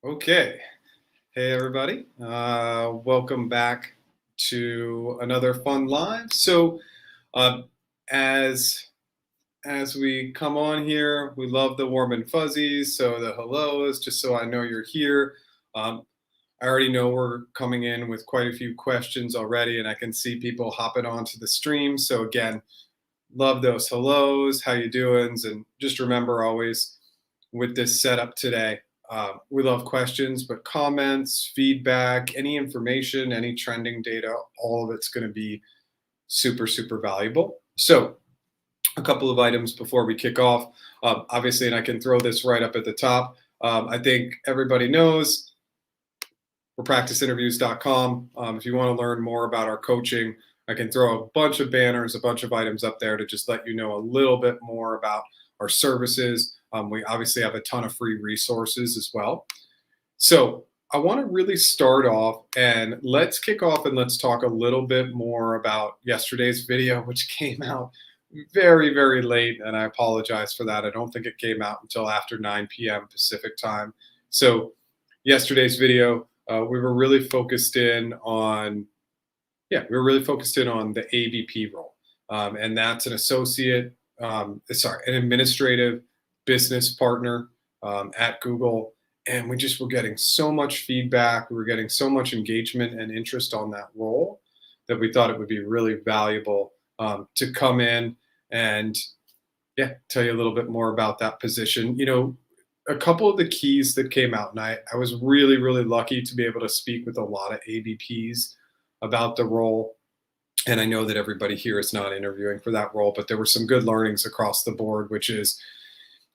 Okay. Hey, everybody. Welcome back to another fun live. So, uh, as as we come on here, we love the warm and fuzzies. So the hellos, just so I know you're here. Um, I already know we're coming in with quite a few questions already, and I can see people hopping onto the stream. So again, love those hellos. How you doing? And just remember always with this setup today. We love questions, but comments, feedback, any information, any trending data, all of it's going to be super, super valuable. So, a couple of items before we kick off. Obviously, and I can throw this right up at the top. I think everybody knows we're practiceinterviews.com. If you want to learn more about our coaching, I can throw a bunch of banners, a bunch of items up there to just let you know a little bit more about our services. We obviously have a ton of free resources as well. So I want to really start off and let's kick off and let's talk a little bit more about yesterday's video, which came out very, very late. And I apologize for that. I don't think it came out until after 9 p.m. Pacific time. So yesterday's video, we were really focused in on, the AVP role. And that's an associate, an administrative business partner at Google. And we just were getting so much feedback. We were getting so much engagement and interest on that role that we thought it would be really valuable to come in and tell you a little bit more about that position. You know, a couple of the keys that came out, and I was really, really lucky to be able to speak with a lot of AVPs about the role. And I know that everybody here is not interviewing for that role, but there were some good learnings across the board, which is,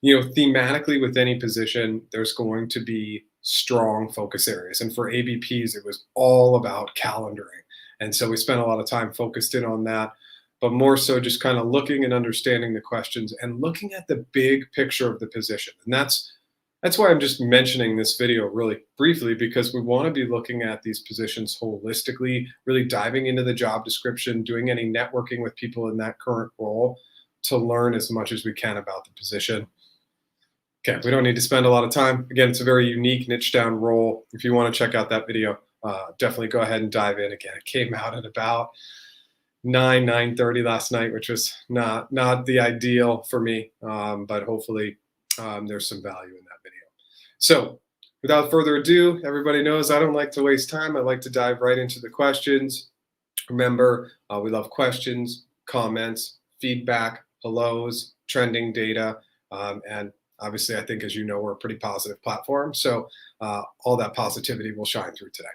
you know, thematically with any position, there's going to be strong focus areas. And for AVPs, it was all about calendaring. And so we spent a lot of time focused in on that, but more so just kind of looking and understanding the questions and looking at the big picture of the position. And that's why I'm just mentioning this video really briefly, because we want to be looking at these positions holistically, really diving into the job description, doing any networking with people in that current role to learn as much as we can about the position. Okay, we don't need to spend a lot of time. Again, it's a very unique niche down role. If you want to check out that video, definitely go ahead and dive in. Again, it came out at about 9:30 last night, which was not the ideal for me, but hopefully there's some value in that video. So without further ado, everybody knows I don't like to waste time. I like to dive right into the questions. Remember, we love questions, comments, feedback, hellos, trending data, and obviously, I think, as you know, we're a pretty positive platform. So all that positivity will shine through today.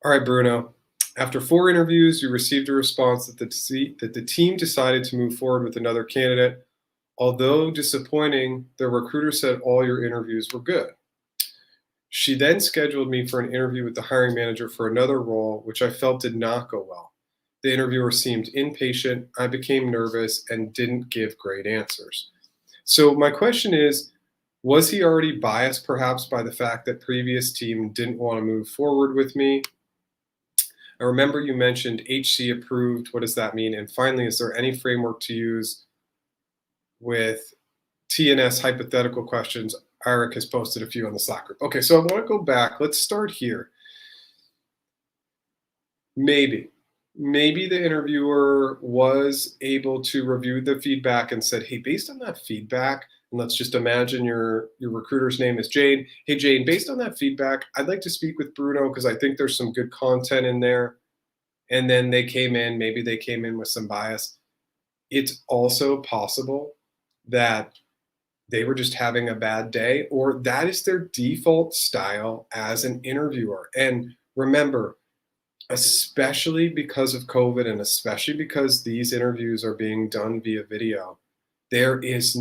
All right, Bruno. After 4 interviews, you received a response that the team decided to move forward with another candidate. Although disappointing, the recruiter said all your interviews were good. She then scheduled me for an interview with the hiring manager for another role, which I felt did not go well. The interviewer seemed impatient. I became nervous and didn't give great answers. So my question is, was he already biased perhaps by the fact that previous team didn't want to move forward with me? I remember you mentioned HC approved. What does that mean? And finally, is there any framework to use with TNS hypothetical questions? Eric has posted a few on the Slack group. Okay, so I want to go back. Let's start here. Maybe the interviewer was able to review the feedback and said, hey, based on that feedback, and let's just imagine your recruiter's name is Jane. Hey, Jane, based on that feedback, I'd like to speak with Bruno because I think there's some good content in there. And then maybe they came in with some bias. It's also possible that they were just having a bad day, or that is their default style as an interviewer. And remember, especially because of COVID and especially because these interviews are being done via video, there is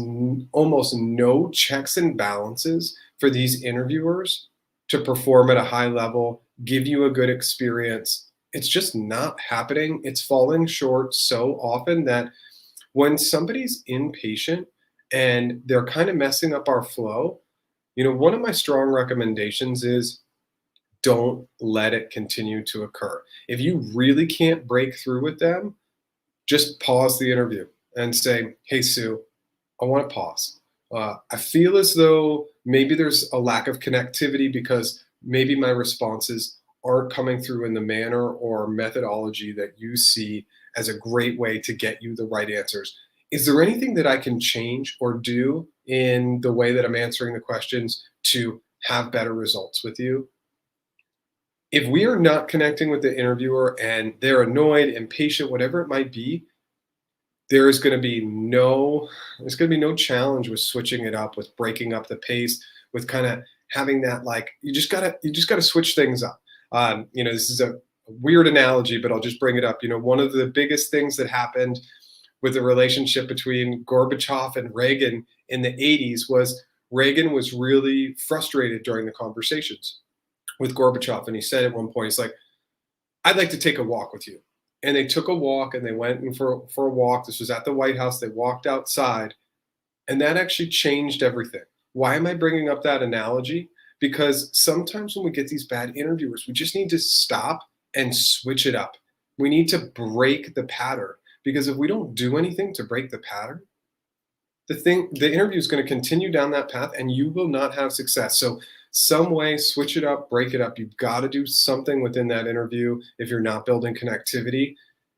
almost no checks and balances for these interviewers to perform at a high level, give you a good experience. It's just not happening. It's falling short so often that when somebody's impatient and they're kind of messing up our flow, you know, one of my strong recommendations is don't let it continue to occur. If you really can't break through with them, just pause the interview and say, hey, Sue, I want to pause. I feel as though maybe there's a lack of connectivity because maybe my responses aren't coming through in the manner or methodology that you see as a great way to get you the right answers. Is there anything that I can change or do in the way that I'm answering the questions to have better results with you? If we are not connecting with the interviewer and they're annoyed, impatient, whatever it might be, there's going to be no challenge with switching it up, with breaking up the pace, with kind of having that, like, you just gotta switch things up. This is a weird analogy, but I'll just bring it up. One of the biggest things that happened with the relationship between Gorbachev and Reagan in the 80s was Reagan was really frustrated during the conversations with Gorbachev, and he said at one point, he's like, "I'd like to take a walk with you." And they took a walk and they went in for a walk. This was at the White House. They walked outside, and that actually changed everything. Why am I bringing up that analogy? Because sometimes when we get these bad interviewers, we just need to stop and switch it up. We need to break the pattern, because if we don't do anything to break the pattern, the interview is going to continue down that path and you will not have success. So some way, switch it up, break it up. You've got to do something within that interview. If you're not building connectivity,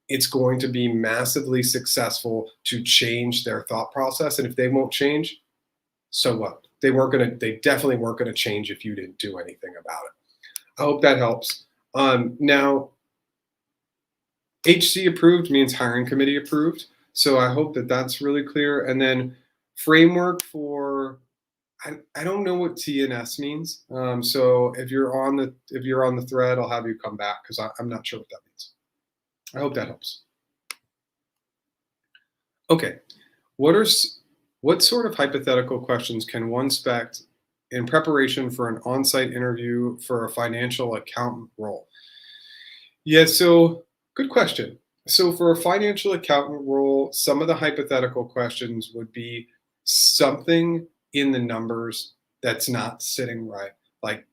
it's going to be massively successful to change their thought process. And if they won't change, so what? They definitely weren't going to change if you didn't do anything about it. I hope that helps. Now, HC approved means hiring committee approved. So I hope that that's really clear. And then framework for, I don't know what TNS means. So if you're on the thread, I'll have you come back because I'm not sure what that means. I hope that helps. Okay, what sort of hypothetical questions can one expect in preparation for an on-site interview for a financial accountant role? Yeah, so good question. So for a financial accountant role, some of the hypothetical questions would be something in the numbers that's not sitting right. Like,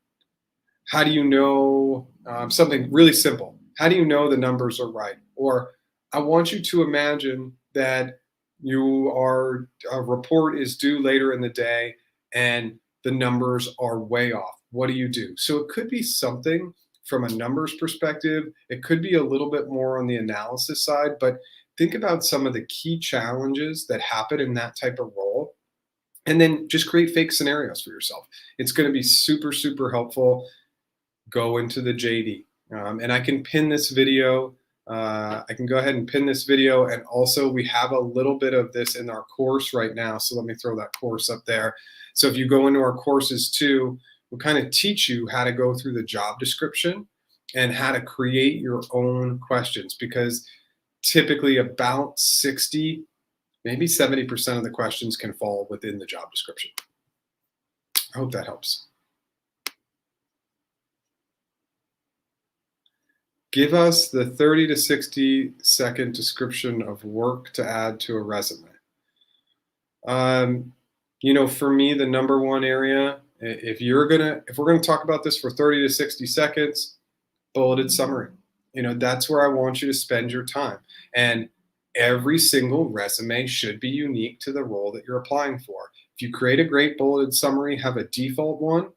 how do you know, something really simple? How do you know the numbers are right? Or I want you to imagine that a report is due later in the day and the numbers are way off. What do you do? So it could be something from a numbers perspective. It could be a little bit more on the analysis side, but think about some of the key challenges that happen in that type of role, and then just create fake scenarios for yourself. It's going to be super, super helpful. Go into the JD. And I can pin this video. I can go ahead and pin this video. And also we have a little bit of this in our course right now. So let me throw that course up there. So if you go into our courses too, we'll kind of teach you how to go through the job description and how to create your own questions, because typically about 60, maybe 70% of the questions can fall within the job description. I hope that helps. Give us the 30 to 60 second description of work to add to a resume. For me, the number one area, if we're gonna talk about this for 30 to 60 seconds, bulleted summary. That's where I want you to spend your time. And every single resume should be unique to the role that you're applying for. If you create a great bulleted summary, have a default one,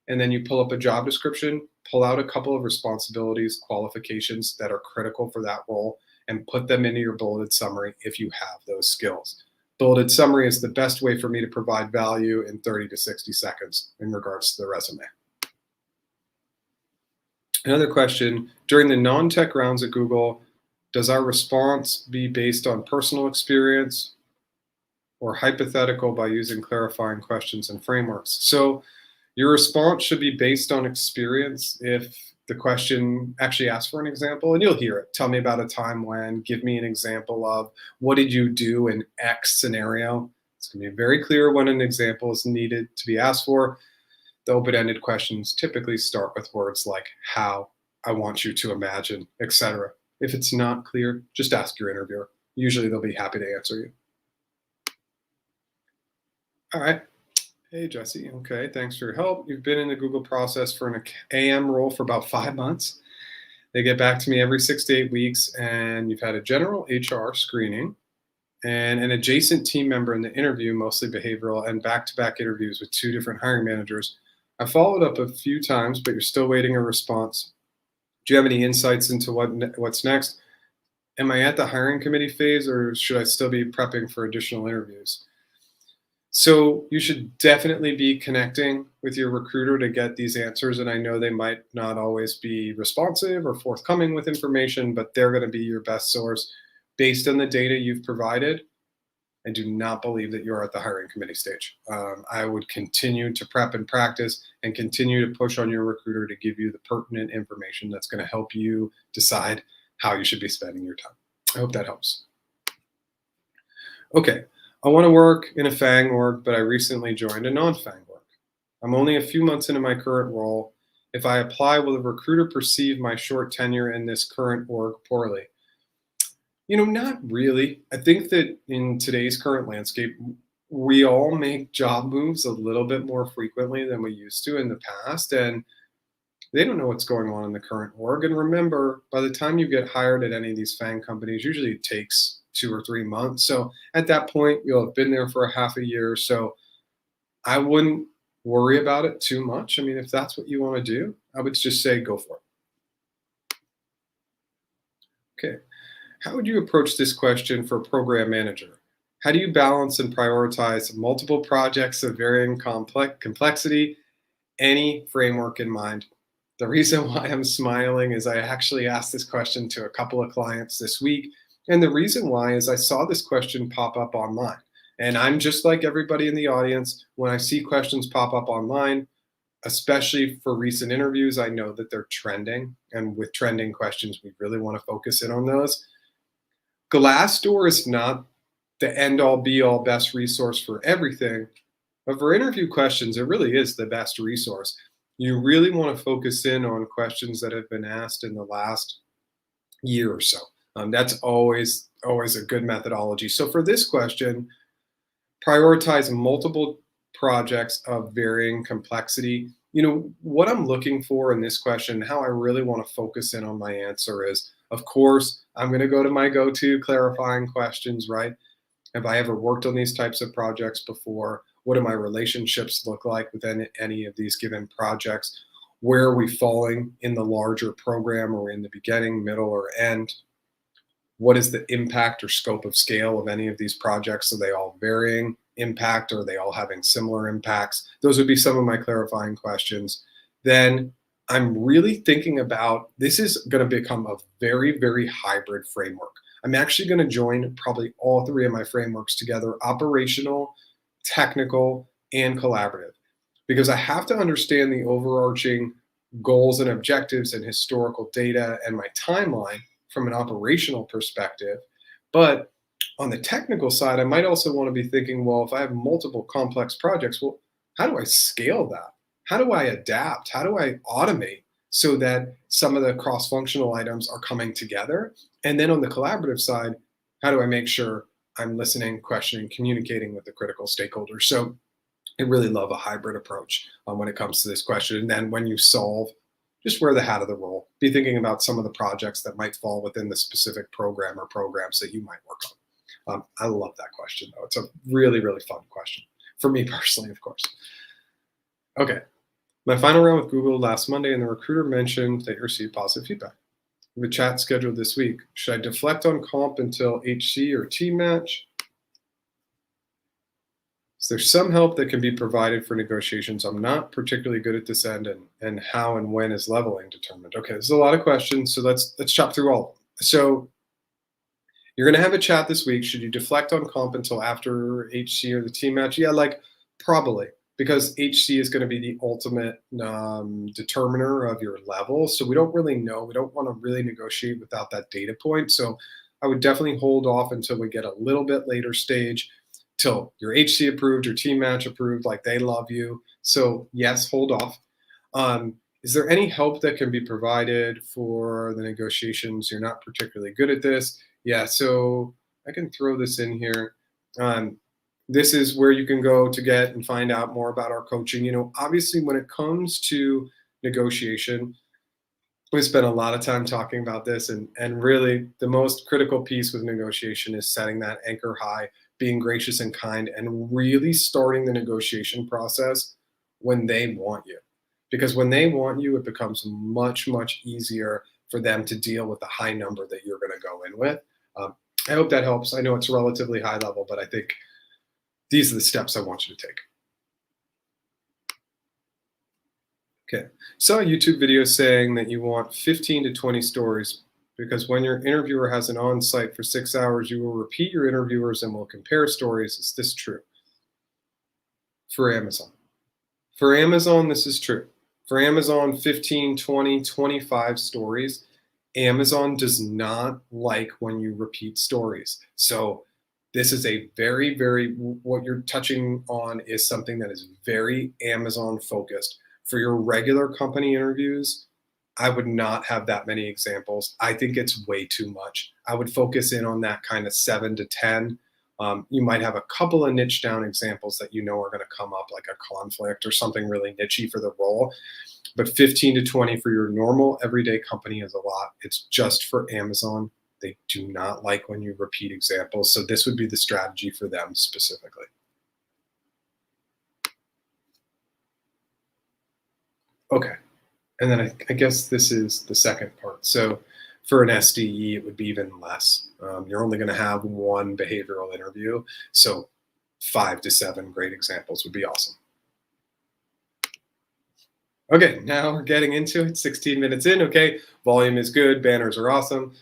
and then you pull up a job description, pull out a couple of responsibilities, qualifications that are critical for that role, and put them into your bulleted summary if you have those skills. Bulleted summary is the best way for me to provide value in 30 to 60 seconds in regards to the resume. Another question, during the non-tech rounds at Google, does our response be based on personal experience or hypothetical by using clarifying questions and frameworks? So your response should be based on experience. If the question actually asks for an example, and you'll hear it. Tell me about a time when, give me an example of, what did you do in X scenario? It's going to be very clear when an example is needed to be asked for. The open-ended questions typically start with words like how, I want you to imagine, etc. If it's not clear, just ask your interviewer. Usually they'll be happy to answer you. All right. Hey, Jesse. Okay, thanks for your help. You've been in the Google process for an AM role for about 5 months. They get back to me every 6 to 8 weeks, and you've had a general HR screening, and an adjacent team member in the interview, mostly behavioral, and back-to-back interviews with 2 different hiring managers. I followed up a few times, but you're still waiting a response. Do you have any insights into what's next? Am I at the hiring committee phase, or should I still be prepping for additional interviews? So you should definitely be connecting with your recruiter to get these answers. And I know they might not always be responsive or forthcoming with information, but they're going to be your best source based on the data you've provided. I do not believe that you're at the hiring committee stage. I would continue to prep and practice and continue to push on your recruiter to give you the pertinent information that's going to help you decide how you should be spending your time. I hope that helps. Okay, I want to work in a FANG org, but I recently joined a non-FANG org. I'm only a few months into my current role. If I apply, will the recruiter perceive my short tenure in this current org poorly? Not really. I think that in today's current landscape, we all make job moves a little bit more frequently than we used to in the past, and they don't know what's going on in the current org. And remember, by the time you get hired at any of these FANG companies, usually it takes 2 or 3 months. So at that point, you'll have been there for a half a year. So I wouldn't worry about it too much. I mean, if that's what you want to do, I would just say go for it. Okay. How would you approach this question for a program manager? How do you balance and prioritize multiple projects of varying complexity? Any framework in mind? The reason why I'm smiling is I actually asked this question to a couple of clients this week. And the reason why is I saw this question pop up online. And I'm just like everybody in the audience. When I see questions pop up online, especially for recent interviews, I know that they're trending. And with trending questions, we really want to focus in on those. Glassdoor is not the end-all, be-all, best resource for everything. But for interview questions, it really is the best resource. You really want to focus in on questions that have been asked in the last year or so. That's always a good methodology. So for this question, prioritize multiple projects of varying complexity. What I'm looking for in this question, how I really want to focus in on my answer is, of course, I'm going to go to my go-to clarifying questions, right? Have I ever worked on these types of projects before? What do my relationships look like within any of these given projects? Where are we falling in the larger program, or in the beginning, middle, or end? What is the impact or scope of scale of any of these projects? Are they all varying impact, or are they all having similar impacts? Those would be some of my clarifying questions. Then I'm really thinking about, this is going to become a very, very hybrid framework. I'm actually going to join probably all 3 of my frameworks together: operational, technical, and collaborative, because I have to understand the overarching goals and objectives and historical data and my timeline from an operational perspective. But on the technical side, I might also want to be thinking, well, if I have multiple complex projects, well, how do I scale that? How do I adapt? How do I automate so that some of the cross-functional items are coming together? And then on the collaborative side, how do I make sure I'm listening, questioning, communicating with the critical stakeholders? So I really love a hybrid approach when it comes to this question. And then when you solve, just wear the hat of the role. Be thinking about some of the projects that might fall within the specific program or programs that you might work on. I love that question, though. It's a really, really fun question for me personally, of course. Okay. My final round with Google last Monday, and the recruiter mentioned that you received positive feedback. We have a chat scheduled this week. Should I deflect on comp until HC or team match? Is there some help that can be provided for negotiations? I'm not particularly good at this end, and how and when is leveling determined? Okay, there's a lot of questions, so let's chop through all of them. So you're going to have a chat this week. Should you deflect on comp until after HC or the team match? Yeah, probably, because HC is going to be the ultimate determiner of your level. So we don't really know. We don't want to really negotiate without that data point. So I would definitely hold off until we get a little bit later stage, till your HC approved, your team match approved, like they love you. So yes, hold off. Is there any help that can be provided for the negotiations? You're not particularly good at this. Yeah, so I can throw this in here. This is where you can go to get and find out more about our coaching. Obviously when it comes to negotiation, we spent a lot of time talking about this, and really the most critical piece with negotiation is setting that anchor high, being gracious and kind, and really starting the negotiation process when they want you. Because when they want you, it becomes much, much easier for them to deal with the high number that you're going to go in with. I hope that helps. I know it's relatively high level, but I think these are the steps I want you to take. Okay, saw a YouTube video saying that you want 15 to 20 stories because when your interviewer has an on-site for 6 hours, you will repeat your interviewers and will compare stories. Is this true? For Amazon. For Amazon, this is true. For Amazon, 15, 20, 25 stories. Amazon does not like when you repeat stories. So this is a very, what you're touching on is something that is very Amazon focused. For your regular company interviews, I would not have that many examples. I think it's way too much. I would focus in on that kind of 7 to 10. You might have a couple of niche down examples that you know are going to come up, like a conflict or something really nichey for the role. But 15 to 20 for your normal everyday company is a lot. It's just for Amazon. They do not like when you repeat examples. So this would be the strategy for them specifically. Okay, and then I guess this is the second part. So for an SDE, it would be even less. You're only going to have one behavioral interview. So 5 to 7 great examples would be awesome. Okay, now we're getting into it. 16 minutes in. Okay, volume is good. Banners are awesome.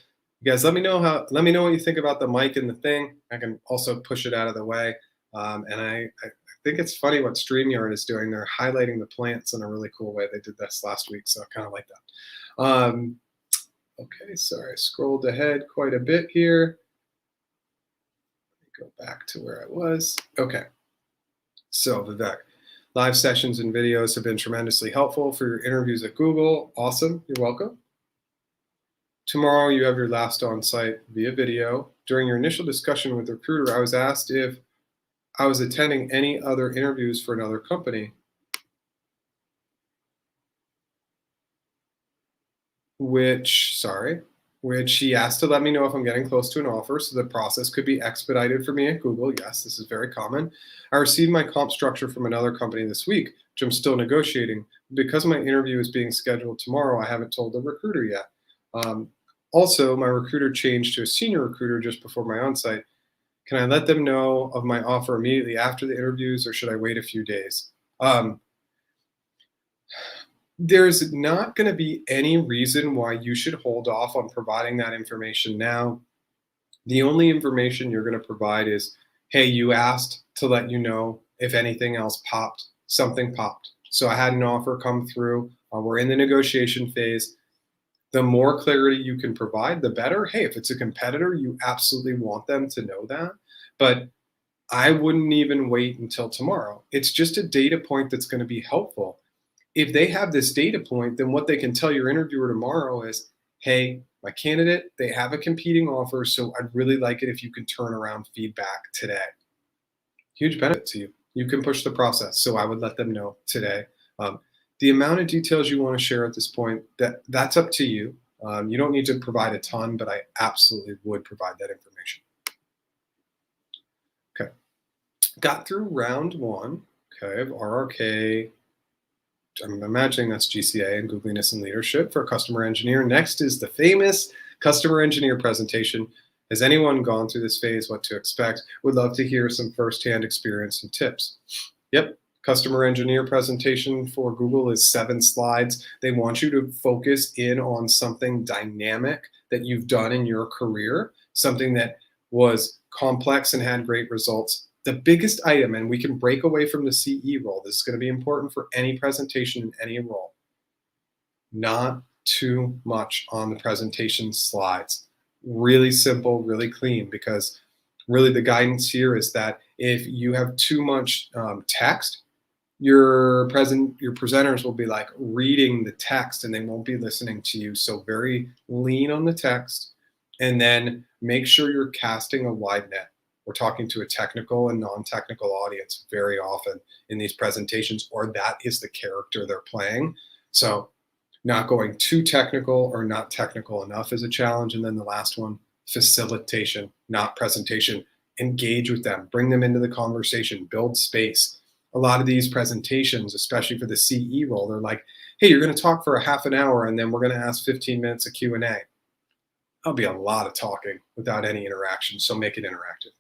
You guys, let me know what you think about the mic and the thing. I can also push it out of the way. And I think it's funny what StreamYard is doing. They're highlighting the plants in a really cool way. They did this last week, so I kind of like that. Okay, sorry, I scrolled ahead quite a bit here. Let me go back to where I was. Okay, so Vivek, live sessions and videos have been tremendously helpful for your interviews at Google. Awesome, you're welcome. Tomorrow you have your last on-site via video. During your initial discussion with the recruiter, I was asked if I was attending any other interviews for another company, which she asked to let me know if I'm getting close to an offer so the process could be expedited for me at Google. Yes, this is very common. I received my comp structure from another company this week, which I'm still negotiating. Because my interview is being scheduled tomorrow, I haven't told the recruiter yet. Also, my recruiter changed to a senior recruiter just before my on-site. Can I let them know of my offer immediately after the interviews, or should I wait a few days? There's not going to be any reason why you should hold off on providing that information now. The only information you're going to provide is, hey, you asked to let you know if anything else popped. Something popped. So I had an offer come through. We're in the negotiation phase. The more clarity you can provide, the better. Hey, if it's a competitor, you absolutely want them to know that. But I wouldn't even wait until tomorrow. It's just a data point that's going to be helpful. If they have this data point, then what they can tell your interviewer tomorrow is, hey, my candidate, they have a competing offer, so I'd really like it if you could turn around feedback today. Huge benefit to you. You can push the process, so I would let them know today. The amount of details you want to share at this point, that's up to you. You don't need to provide a ton, but I absolutely would provide that information. Okay, got through round 1, okay, of RRK. I'm imagining that's GCA and Googliness and Leadership for a customer engineer. Next is the famous customer engineer presentation. Has anyone gone through this phase? What to expect? Would love to hear some firsthand experience and tips. Yep. Customer engineer presentation for Google is 7 slides. They want you to focus in on something dynamic that you've done in your career, something that was complex and had great results. The biggest item, and we can break away from the CE role, this is going to be important for any presentation in any role, not too much on the presentation slides. Really simple, really clean, because really the guidance here is that if you have too much text, your presenters will be like reading the text and they won't be listening to you. So very lean on the text, and then make sure you're casting a wide net. We're talking to a technical and non-technical audience very often in these presentations, or that is the character they're playing. So Not going too technical or not technical enough is a challenge. And then the last one, facilitation, not presentation. Engage with them, bring them into the conversation, build space. A lot of these presentations, especially for the CE role, they're like, hey, you're going to talk for a half an hour and then we're going to ask 15 minutes of Q&A. That'll be a lot of talking without any interaction, so make it interactive.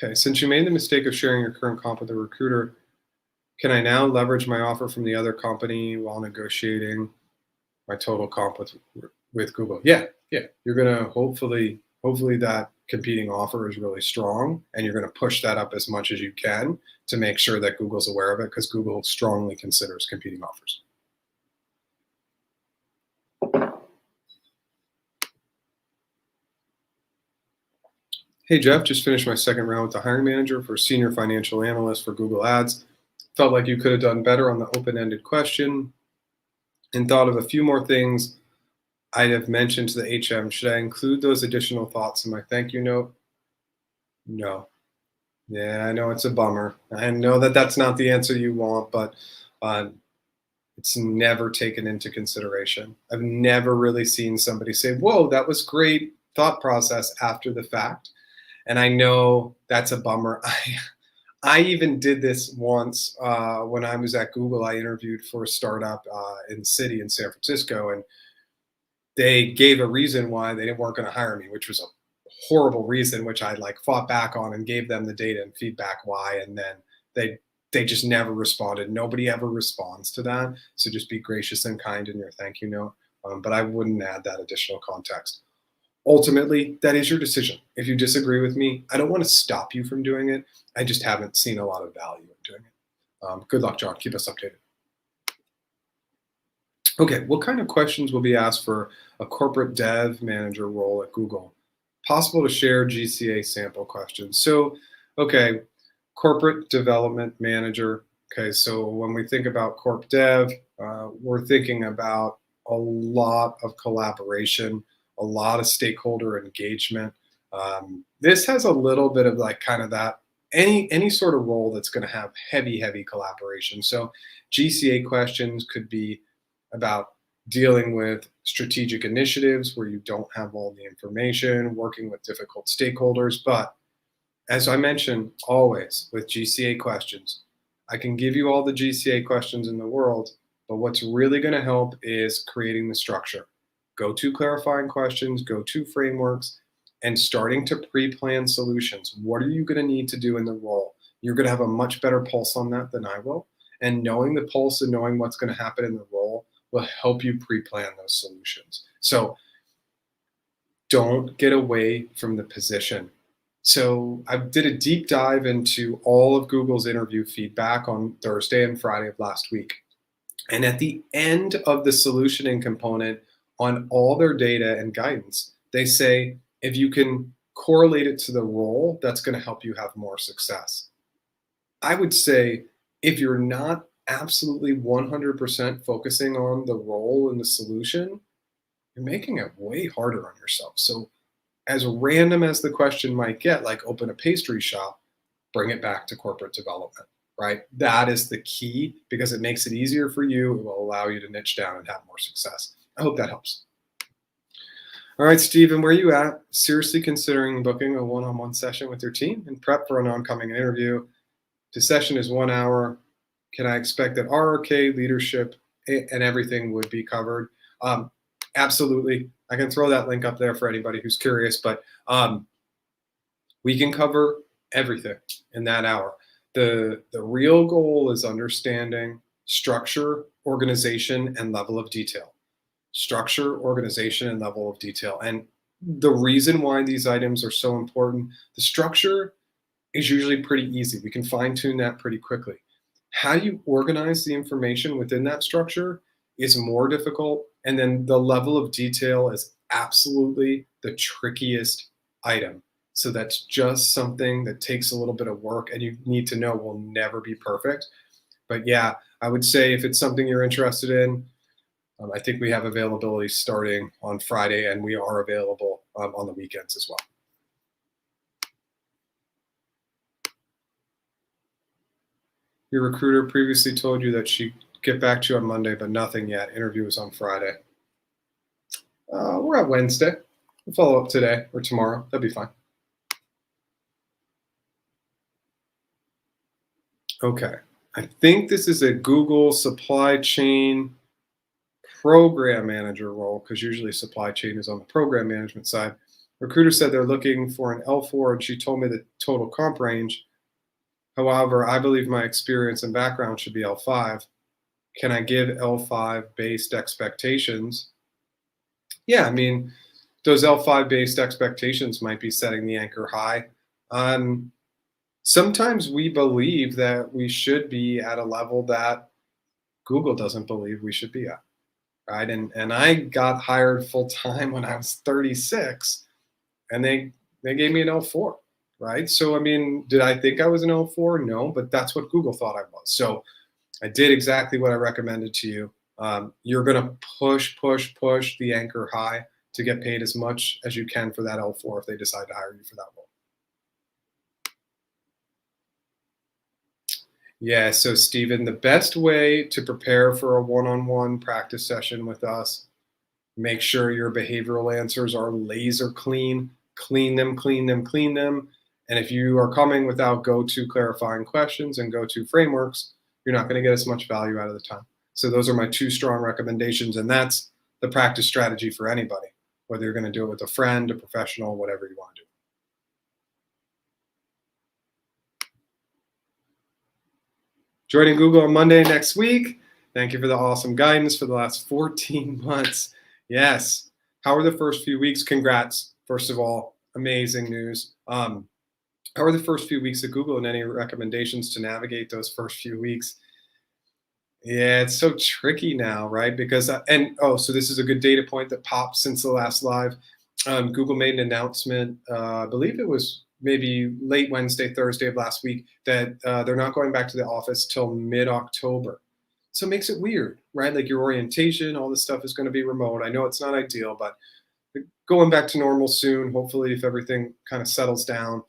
Okay, since you made the mistake of sharing your current comp with a recruiter, can I now leverage my offer from the other company while negotiating my total comp with Google? Yeah. You're gonna hopefully that competing offer is really strong, and you're gonna push that up as much as you can to make sure that Google's aware of it, because Google strongly considers competing offers. Hey Jeff, just finished my second round with the hiring manager for senior financial analyst for Google Ads. Felt like you could have done better on the open-ended question and thought of a few more things I'd have mentioned to the HM. Should I include those additional thoughts in my thank you note? No. Yeah, I know it's a bummer. I know that that's not the answer you want, but it's never taken into consideration. I've never really seen somebody say, whoa, that was great thought process after the fact. And I know that's a bummer. I even did this once when I was at Google. I interviewed for a startup in the city in San Francisco, and they gave a reason why they weren't going to hire me, which was a horrible reason, which I fought back on and gave them the data and feedback why, and then they just never responded. Nobody ever responds to that, so just be gracious and kind in your thank you note, but I wouldn't add that additional context. Ultimately, that is your decision. If you disagree with me, I don't want to stop you from doing it. I just haven't seen a lot of value in doing it. Good luck, John. Keep us updated. Okay, what kind of questions will be asked for a corporate dev manager role at Google? Possible to share GCA sample questions. So, okay, corporate development manager. Okay, so when we think about corp dev, we're thinking about a lot of collaboration, a lot of stakeholder engagement. This has a little bit of kind of that, any sort of role that's going to have heavy collaboration. So GCA questions could be about dealing with strategic initiatives where you don't have all the information, working with difficult stakeholders. But as I mentioned, always with GCA questions, I can give you all the GCA questions in the world, but what's really going to help is creating the structure. Go to clarifying questions, go to frameworks, and starting to pre-plan solutions. What are you going to need to do in the role? You're going to have a much better pulse on that than I will. And knowing the pulse and knowing what's going to happen in the role will help you pre-plan those solutions. So don't get away from the position. So I did a deep dive into all of Google's interview feedback on Thursday and Friday of last week. And at the end of the solutioning component on all their data and guidance, they say, if you can correlate it to the role, that's going to help you have more success. I would say if you're not absolutely 100% focusing on the role and the solution, you're making it way harder on yourself. So as random as the question might get, like open a pastry shop, bring it back to corporate development, right? That is the key, because it makes it easier for you. It will allow you to niche down and have more success. I hope that helps. All right, Stephen, where are you at? Seriously considering booking a one-on-one session with your team and prep for an oncoming interview? The session is 1 hour. Can I expect that RRK, leadership, and everything would be covered? Absolutely. I can throw that link up there for anybody who's curious, but we can cover everything in that hour. The real goal is understanding structure, organization, and level of detail. Structure, organization, and level of detail. And the reason why these items are so important, the structure is usually pretty easy. We can fine tune that pretty quickly. How you organize the information within that structure is more difficult. And then the level of detail is absolutely the trickiest item. So that's just something that takes a little bit of work, and you need to know will never be perfect. But yeah, I would say if it's something you're interested in, I think we have availability starting on Friday, and we are available on the weekends as well. Your recruiter previously told you that she'd get back to you on Monday, but nothing yet. Interview was on Friday. We're at Wednesday. We'll follow up today or tomorrow. That'd be fine. Okay. I think this is a Google supply chain program manager role, because usually supply chain is on the program management side. Recruiter said they're looking for an L4, and she told me the total comp range. However, I believe my experience and background should be L5. Can I give L5 based expectations? Yeah, I mean, those L5 based expectations might be setting the anchor high. Sometimes we believe that we should be at a level that Google doesn't believe we should be at, right? And I got hired full time when I was 36, and they gave me an L4, right? So I mean, did I think I was an L4? No, but that's what Google thought I was. So I did exactly what I recommended to you. You're going to push the anchor high to get paid as much as you can for that L4 if they decide to hire you for that role. Yeah, so Stephen, the best way to prepare for a one-on-one practice session with us, make sure your behavioral answers are laser clean, clean them. And if you are coming without go-to clarifying questions and go-to frameworks, you're not going to get as much value out of the time. So those are my two strong recommendations, and that's the practice strategy for anybody, whether you're going to do it with a friend, a professional, whatever you want to do. Joining Google on Monday next week. Thank you for the awesome guidance for the last 14 months. Yes. How are the first few weeks? Congrats. First of all, amazing news. How are the first few weeks at Google, and any recommendations to navigate those first few weeks? Yeah, it's so tricky now, right? Because, so this is a good data point that popped since the last live. Google made an announcement, I believe it was maybe late Wednesday, Thursday of last week, that they're not going back to the office till mid-October. So it makes it weird, right? Like your orientation, all this stuff is going to be remote. I know it's not ideal, but going back to normal soon, hopefully, if everything kind of settles down.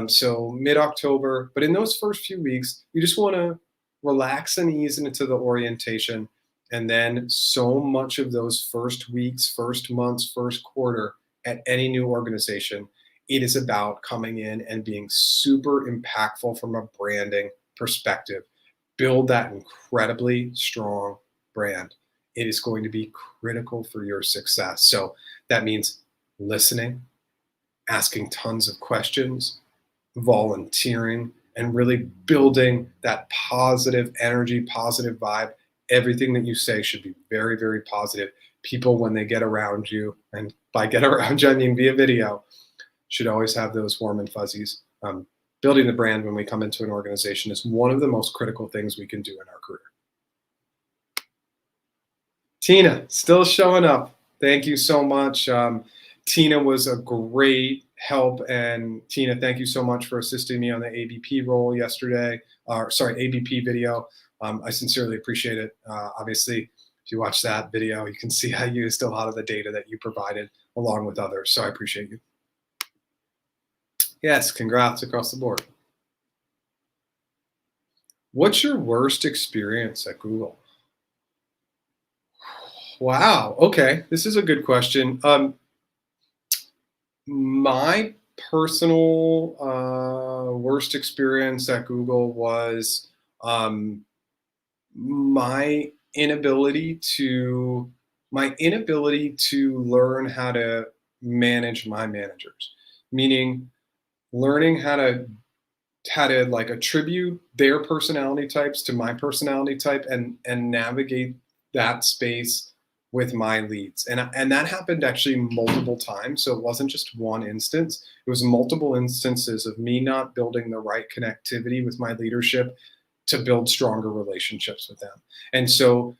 So mid-October, but in those first few weeks, you just want to relax and ease into the orientation. And then so much of those first weeks, first months, first quarter at any new organization, it is about coming in and being super impactful from a branding perspective. Build that incredibly strong brand. It is going to be critical for your success. So that means listening, asking tons of questions, volunteering, and really building that positive energy, positive vibe. Everything that you say should be very, very positive. People, when they get around you, and by get around you, I mean via video, should always have those warm and fuzzies. Building the brand when we come into an organization is one of the most critical things we can do in our career. Tina, still showing up. Thank you so much. Tina was a great help. And Tina, thank you so much for assisting me on the ABP role yesterday. ABP video. I sincerely appreciate it. Obviously, if you watch that video, you can see I used a lot of the data that you provided along with others. So I appreciate you. Yes, congrats across the board. What's your worst experience at Google? Wow. Okay, this is a good question. My personal worst experience at Google was my inability to learn how to manage my managers, meaning learning how to like attribute their personality types to my personality type and navigate that space with my leads. And that happened actually multiple times. So it wasn't just one instance. It was multiple instances of me not building the right connectivity with my leadership to build stronger relationships with them. And so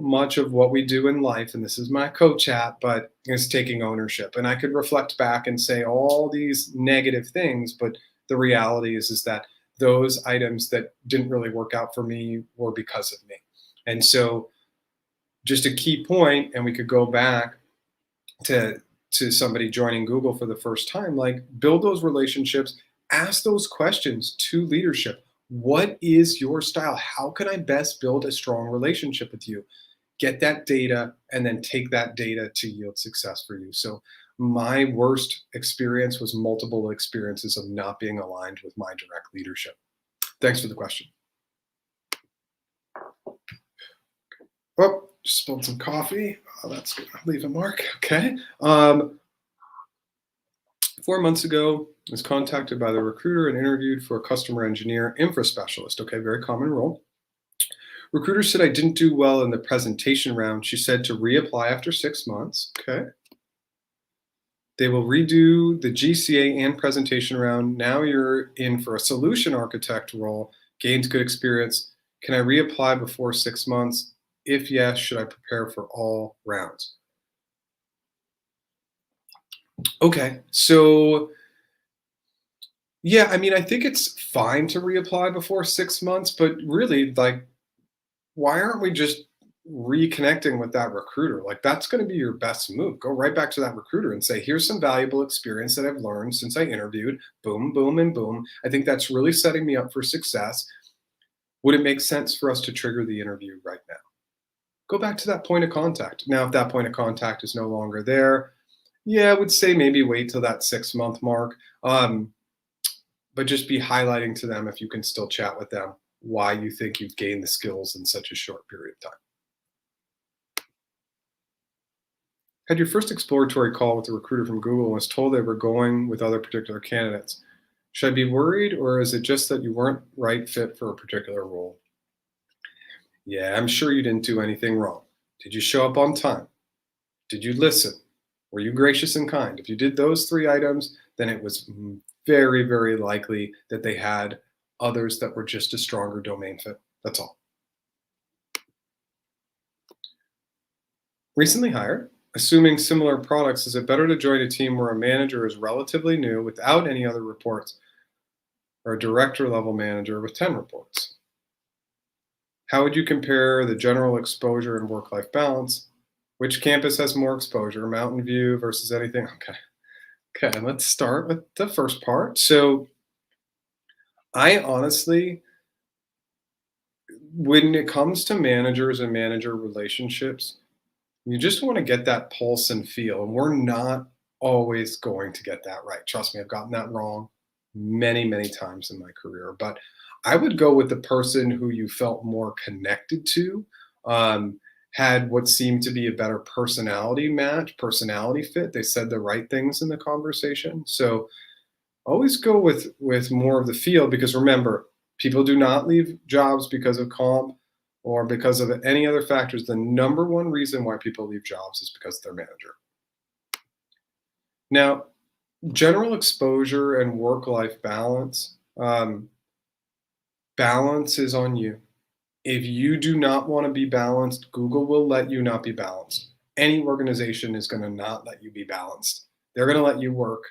much of what we do in life, and this is my coach hat, but is taking ownership. And I could reflect back and say all these negative things, but the reality is that those items that didn't really work out for me were because of me. And so just a key point, and we could go back to somebody joining Google for the first time, like build those relationships, ask those questions to leadership. What is your style? How can I best build a strong relationship with you? Get that data and then take that data to yield success for you. So my worst experience was multiple experiences of not being aligned with my direct leadership. Thanks for the question. Oh, just spilled some coffee. Oh, that's going to leave a mark. Okay. 4 months ago, I was contacted by the recruiter and interviewed for a customer engineer infra specialist. Okay, very common role. Recruiter said I didn't do well in the presentation round. She said to reapply after 6 months. Okay. They will redo the GCA and presentation round. Now you're in for a solution architect role, gained good experience. Can I reapply before 6 months? If yes, should I prepare for all rounds? Okay, so yeah, I mean, I think it's fine to reapply before 6 months, but really, like, why aren't we just reconnecting with that recruiter? Like, that's going to be your best move. Go right back to that recruiter and say, here's some valuable experience that I've learned since I interviewed. Boom, boom, and boom. I think that's really setting me up for success. Would it make sense for us to trigger the interview right now? Go back to that point of contact. Now, if that point of contact is no longer there, yeah, I would say maybe wait till that 6 month mark. But just be highlighting to them, if you can still chat with them, why you think you've gained the skills in such a short period of time. Had your first exploratory call with a recruiter from Google and was told they were going with other particular candidates. Should I be worried, or is it just that you weren't right fit for a particular role? Yeah, I'm sure you didn't do anything wrong. Did you show up on time? Did you listen? Were you gracious and kind? If you did those 3 items, then it was very, very likely that they had others that were just a stronger domain fit. That's all. Recently hired. Assuming similar products, is it better to join a team where a manager is relatively new without any other reports, or a director level manager with 10 reports? How would you compare the general exposure and work-life balance? Which campus has more exposure, Mountain View versus anything? Okay, let's start with the first part. So I honestly, when it comes to managers and manager relationships, you just want to get that pulse and feel. And we're not always going to get that right. Trust me, I've gotten that wrong many, many times in my career. But I would go with the person who you felt more connected to, had what seemed to be a better personality match, personality fit. They said the right things in the conversation. So always go with more of the feel, because remember, people do not leave jobs because of comp or because of any other factors. The number one reason why people leave jobs is because of their manager. Now, general exposure and work-life balance, balance is on you. If you do not want to be balanced, Google will let you not be balanced. Any organization is going to not let you be balanced. They're going to let you work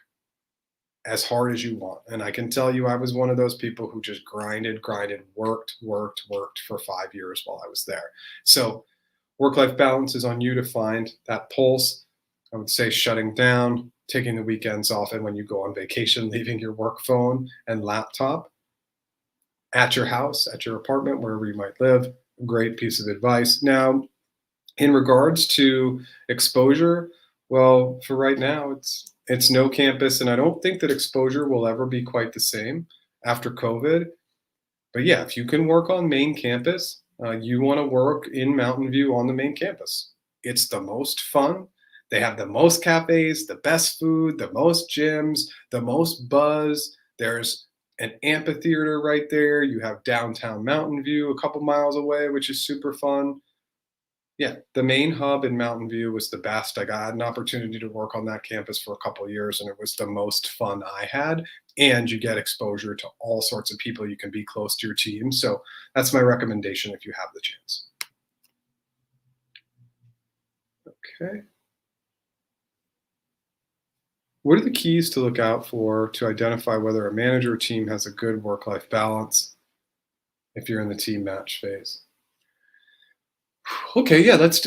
as hard as you want. And I can tell you, I was one of those people who just grinded, worked for 5 years while I was there. So work-life balance is on you to find that pulse. I would say shutting down, taking the weekends off, and when you go on vacation, leaving your work phone and laptop at your house, at your apartment, wherever you might live. Great piece of advice. Now, in regards to exposure, well, for right now, it's no campus, and I don't think that exposure will ever be quite the same after COVID. But yeah, if you can work on main campus, you want to work in Mountain View on the main campus. It's the most fun. They have the most cafes, the best food, the most gyms, the most buzz. There's an amphitheater right there. You have downtown Mountain View a couple miles away, which is super fun. Yeah, the main hub in Mountain View was the best. I got an opportunity to work on that campus for a couple of years, and it was the most fun I had. And you get exposure to all sorts of people. You can be close to your team. So that's my recommendation if you have the chance. Okay. What are the keys to look out for to identify whether a manager or team has a good work-life balance if you're in the team match phase? Okay, yeah, let's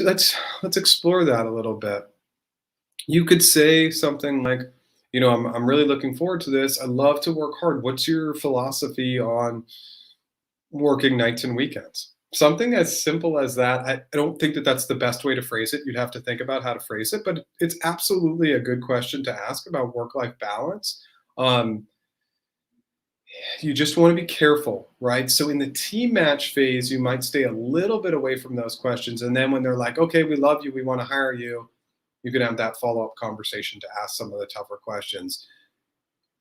explore that a little bit. You could say something like, I'm really looking forward to this. I love to work hard. What's your philosophy on, working nights and weekends. Something as simple as that. I don't think that that's the best way to phrase it. You'd have to think about how to phrase it, but it's absolutely a good question to ask about work-life balance. Um, you just want to be careful, right? So in the team match phase, you might stay a little bit away from those questions. And then when they're like, okay, we love you, we want to hire you, you can have that follow-up conversation to ask some of the tougher questions.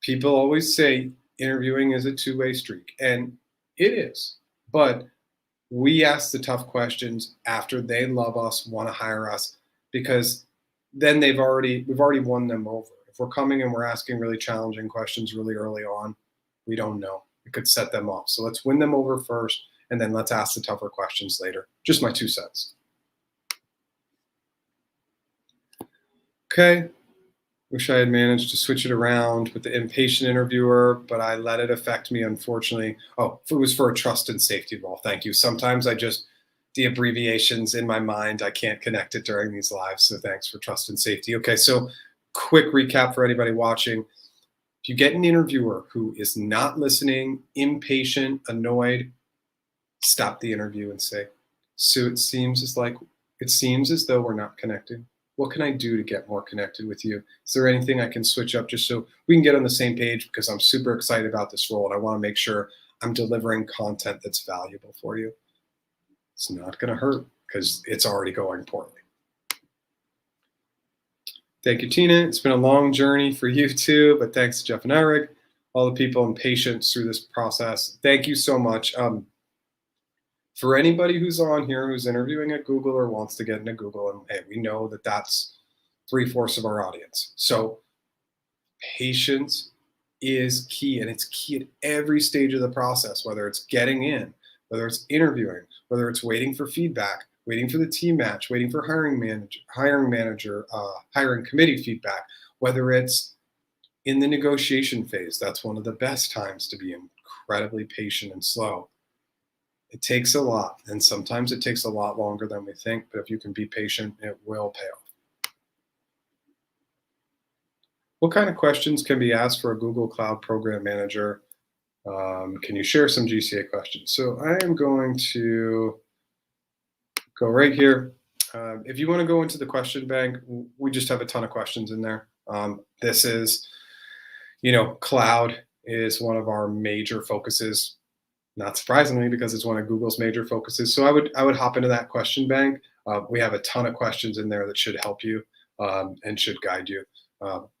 People always say interviewing is a two-way street, and it is. But we ask the tough questions after they love us, want to hire us, because then we've already won them over. If we're coming and we're asking really challenging questions really early on, we don't know. It could set them off. So let's win them over first, and then let's ask the tougher questions later. Just my 2 cents. Okay. Wish I had managed to switch it around with the impatient interviewer, but I let it affect me, unfortunately. Oh, it was for a trust and safety role. Thank you. Sometimes the abbreviations in my mind, I can't connect it during these lives. So thanks for trust and safety. Okay, so quick recap for anybody watching. If you get an interviewer who is not listening, impatient, annoyed, stop the interview and say, so it seems as though we're not connecting. What can I do to get more connected with you? Is there anything I can switch up just so we can get on the same page, because I'm super excited about this role and I want to make sure I'm delivering content that's valuable for you. It's not going to hurt because it's already going poorly. Thank you, Tina. It's been a long journey for you too, but thanks to Jeff and Eric, all the people and patience through this process. Thank you so much. For anybody who's on here who's interviewing at Google or wants to get into Google, and hey, we know that that's 3/4 of our audience. So patience is key, and it's key at every stage of the process, whether it's getting in, whether it's interviewing, whether it's waiting for feedback, waiting for the team match, waiting for hiring committee feedback, whether it's in the negotiation phase. That's one of the best times to be incredibly patient and slow. It takes a lot, and sometimes it takes a lot longer than we think, but if you can be patient, it will pay off. What kind of questions can be asked for a Google Cloud Program Manager? Can you share some GCA questions? So I am going to go right here. If you want to go into the question bank, we just have a ton of questions in there. This is, cloud is one of our major focuses. Not surprisingly, because it's one of Google's major focuses. So I would hop into that question bank. We have a ton of questions in there that should help you and should guide you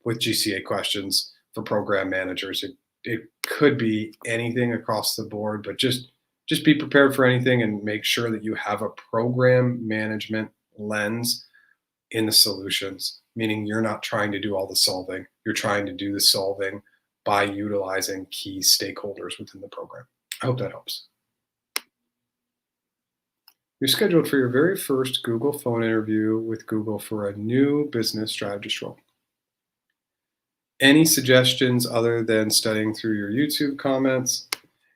with GCA questions for program managers. It could be anything across the board, but just be prepared for anything and make sure that you have a program management lens in the solutions, meaning you're not trying to do all the solving. You're trying to do the solving by utilizing key stakeholders within the program. I hope that helps. You're scheduled for your very first Google phone interview with Google for a new business strategist role. Any suggestions other than studying through your YouTube comments?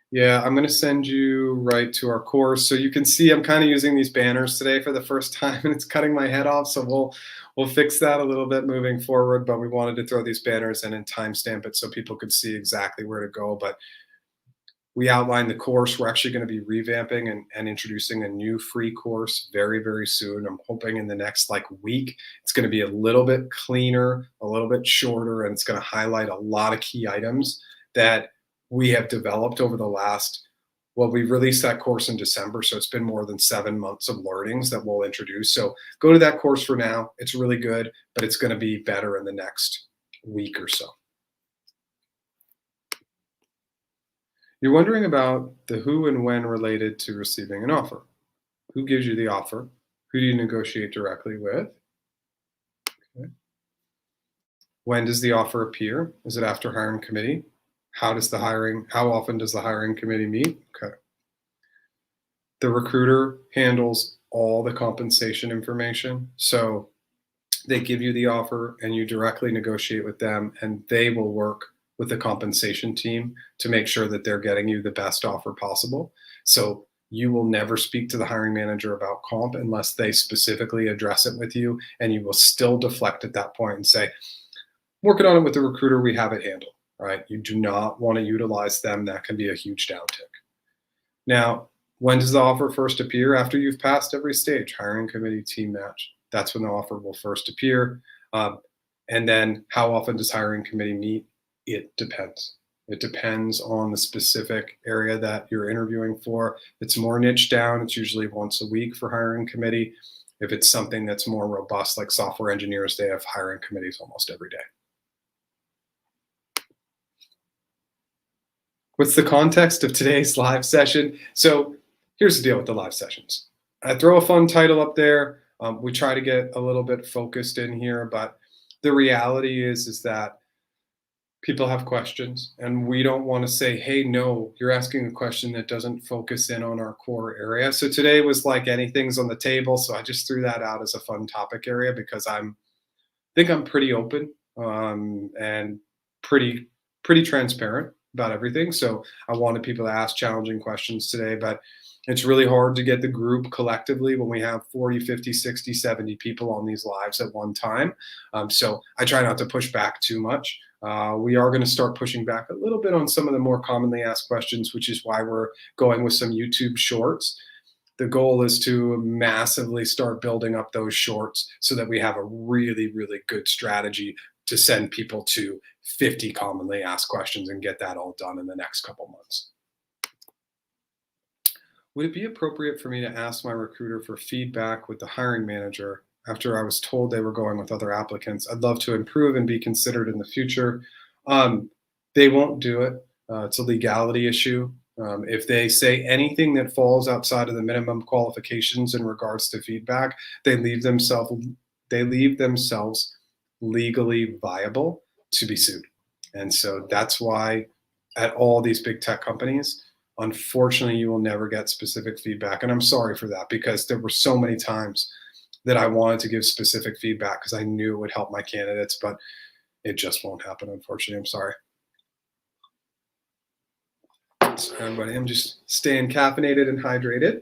Yeah, I'm going to send you right to our course. So you can see I'm kind of using these banners today for the first time, and it's cutting my head off. So we'll fix that a little bit moving forward, but we wanted to throw these banners in and timestamp it so people could see exactly where to go. But we outlined the course. We're actually going to be revamping and introducing a new free course very, very soon. I'm hoping in the next week. It's going to be a little bit cleaner, a little bit shorter, and it's going to highlight a lot of key items that we have developed over the last, we released that course in December, so it's been more than 7 months of learnings that we'll introduce. So go to that course for now. It's really good, but it's going to be better in the next week or so. You're wondering about the who and when related to receiving an offer. Who gives you the offer? Who do you negotiate directly with? Okay. When does the offer appear? Is it after hiring committee? How often does the hiring committee meet? Okay. The recruiter handles all the compensation information. So they give you the offer and you directly negotiate with them, and they will work with the compensation team to make sure that they're getting you the best offer possible. So you will never speak to the hiring manager about comp unless they specifically address it with you, and you will still deflect at that point and say, working on it with the recruiter, we have it handled, right? You do not want to utilize them. That can be a huge downtick. Now, when does the offer first appear? After you've passed every stage, hiring committee, team match. That's when the offer will first appear. And then how often does hiring committee meet? It depends. It depends on the specific area that you're interviewing for. If it's more niche down, it's usually once a week for hiring committee. If it's something that's more robust, like software engineers, they have hiring committees almost every day. What's the context of today's live session? So here's the deal with the live sessions. I throw a fun title up there. We try to get a little bit focused in here, but the reality is that people have questions, and we don't want to say, hey, no, you're asking a question that doesn't focus in on our core area. So today was like anything's on the table. So I just threw that out as a fun topic area because I think I'm pretty open and pretty transparent about everything. So I wanted people to ask challenging questions today, but it's really hard to get the group collectively when we have 40, 50, 60, 70 people on these lives at one time. So I try not to push back too much. We are going to start pushing back a little bit on some of the more commonly asked questions, which is why we're going with some YouTube shorts. The goal is to massively start building up those shorts so that we have a really, really good strategy to send people to 50 commonly asked questions and get that all done in the next couple months. Would it be appropriate for me to ask my recruiter for feedback with the hiring manager after I was told they were going with other applicants? I'd love to improve and be considered in the future. They won't do it. It's a legality issue. If they say anything that falls outside of the minimum qualifications in regards to feedback, they leave themselves legally viable to be sued. And so that's why at all these big tech companies, unfortunately, you will never get specific feedback. And I'm sorry for that, because there were so many times that I wanted to give specific feedback because I knew it would help my candidates, but it just won't happen, unfortunately. I'm sorry. Sorry, everybody. I'm just staying caffeinated and hydrated.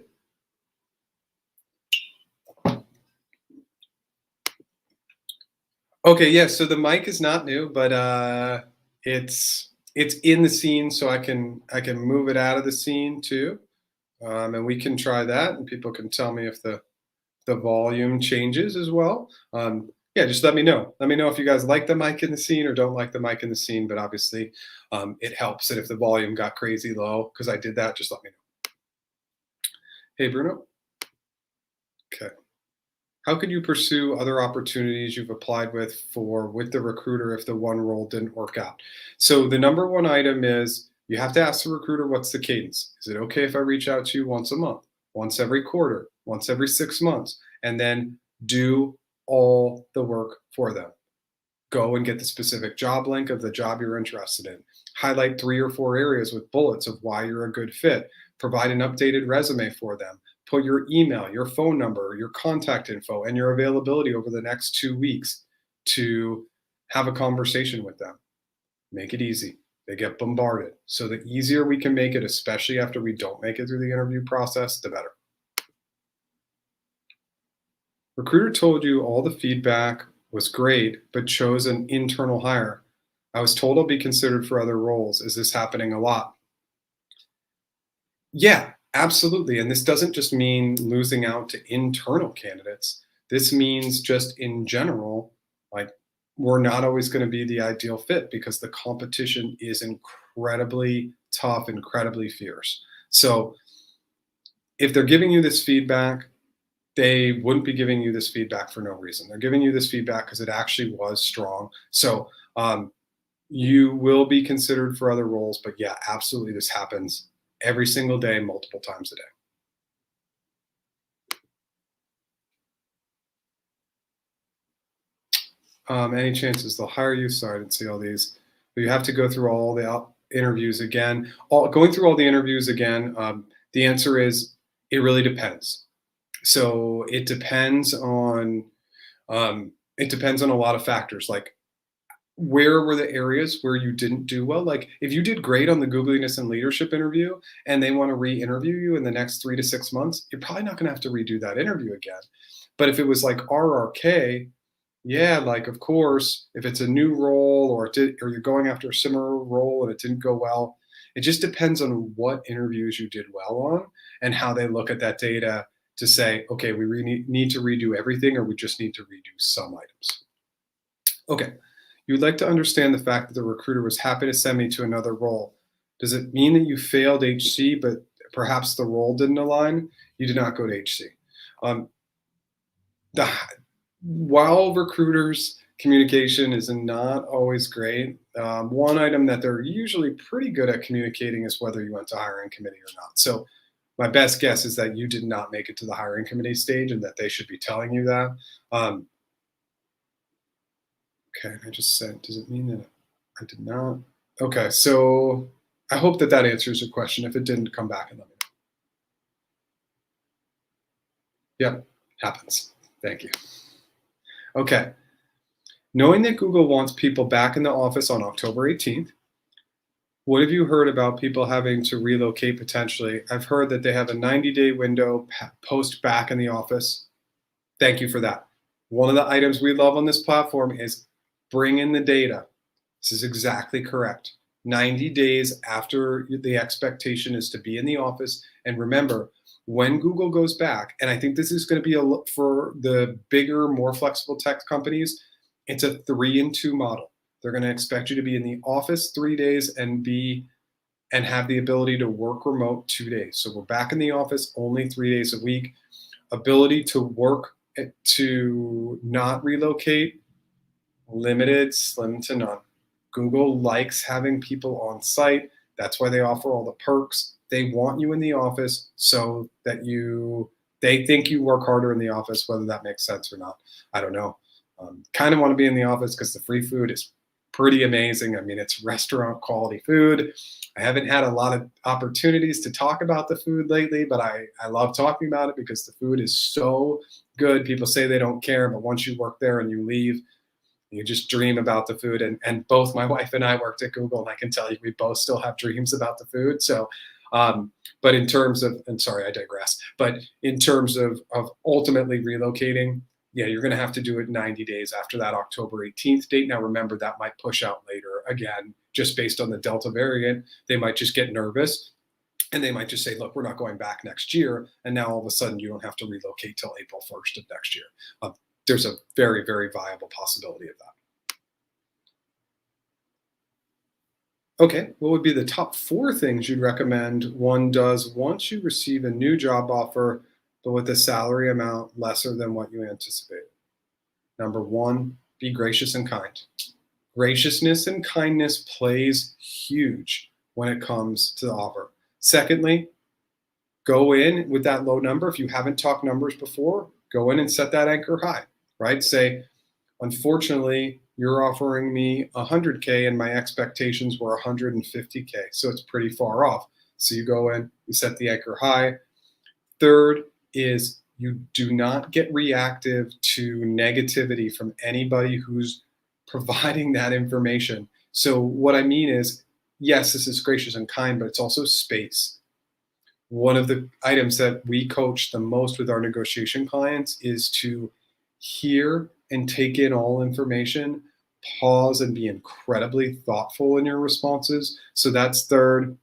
Okay, yeah, so the mic is not new, but it's in the scene, so I can move it out of the scene too. And we can try that, and people can tell me if the volume changes as well. Yeah, just let me know. Let me know if you guys like the mic in the scene or don't like the mic in the scene, but obviously it helps. And if the volume got crazy low, because I did that, just let me know. Hey, Bruno. Okay. How could you pursue other opportunities you've applied with the recruiter if the one role didn't work out? So the number one item is you have to ask the recruiter, what's the cadence? Is it okay if I reach out to you once a month, once every quarter, once every 6 months, and then do all the work for them? Go and get the specific job link of the job you're interested in. Highlight 3 or 4 areas with bullets of why you're a good fit. Provide an updated resume for them. Put your email, your phone number, your contact info, and your availability over the next 2 weeks to have a conversation with them. Make it easy. They get bombarded. So the easier we can make it, especially after we don't make it through the interview process, the better. Recruiter told you all the feedback was great, but chose an internal hire. I was told I'll be considered for other roles. Is this happening a lot? Yeah, absolutely. And this doesn't just mean losing out to internal candidates. This means just in general, like, we're not always going to be the ideal fit because the competition is incredibly tough, incredibly fierce. So if they're giving you this feedback, they wouldn't be giving you this feedback for no reason. They're giving you this feedback because it actually was strong. So you will be considered for other roles, but yeah, absolutely, this happens every single day, multiple times a day. Any chances they'll hire you? Sorry, I didn't see all these. But you have to go through all the interviews again. Going through all the interviews again, the answer is it really depends. So it depends on a lot of factors, like where were the areas where you didn't do well? Like if you did great on the Googliness and leadership interview and they want to re-interview you in the next 3 to 6 months, you're probably not going to have to redo that interview again. But if it was like RRK, Yeah, like of course, if it's a new role or or you're going after a similar role and it didn't go well, it just depends on what interviews you did well on and how they look at that data to say, okay, we need to redo everything or we just need to redo some items. Okay, you'd like to understand the fact that the recruiter was happy to send me to another role. Does it mean that you failed HC, but perhaps the role didn't align? You did not go to HC. Um, the while recruiters communication is not always great, one item that they're usually pretty good at communicating is whether you went to hiring committee or not. So my best guess is that you did not make it to the hiring committee stage and that they should be telling you that. um, okay, I just said, does it mean that I did not? Okay, so I hope that that answers your question. If it didn't, come back and let me know. Yep, happens. Thank you. Okay, knowing that Google wants people back in the office on October 18th, what have you heard about people having to relocate potentially? I've heard that they have a 90-day window post back in the office. Thank you for that. One of the items we love on this platform is bring in the data. This is exactly correct. 90 days after the expectation is to be in the office. And remember, when Google goes back, and I think this is going to be for the bigger, more flexible tech companies, it's a 3-in-2 model. They're going to expect you to be in the office 3 days and have the ability to work remote 2 days. So we're back in the office only 3 days a week. Ability to work to not relocate, limited, slim to none. Google likes having people on site. That's why they offer all the perks. They want you in the office so that they think you work harder in the office, whether that makes sense or not. I don't know. Kind of want to be in the office because the free food is pretty amazing. I mean, it's restaurant quality food. I haven't had a lot of opportunities to talk about the food lately, but I love talking about it because the food is so good. People say they don't care, but once you work there and you leave, you just dream about the food. And both my wife and I worked at Google, and I can tell you we both still have dreams about the food. So, but in terms of, and sorry, I digress, but in terms of ultimately relocating, yeah, you're going to have to do it 90 days after that October 18th date. Now, remember, that might push out later again, just based on the Delta variant. They might just get nervous and they might just say, look, we're not going back next year. And now all of a sudden you don't have to relocate till April 1st of next year. There's a very, very viable possibility of that. Okay, what would be the top 4 things you'd recommend one does once you receive a new job offer, but with a salary amount lesser than what you anticipated? Number 1, be gracious and kind. Graciousness and kindness plays huge when it comes to the offer. Secondly, go in with that low number. If you haven't talked numbers before, go in and set that anchor high, right? Say, unfortunately, you're offering me 100K and my expectations were 150K. So it's pretty far off. So you go in, you set the anchor high. Third is you do not get reactive to negativity from anybody who's providing that information. So what I mean is, yes, this is gracious and kind, but it's also space. One of the items that we coach the most with our negotiation clients is to hear and take in all information, pause and be incredibly thoughtful in your responses. So that's third.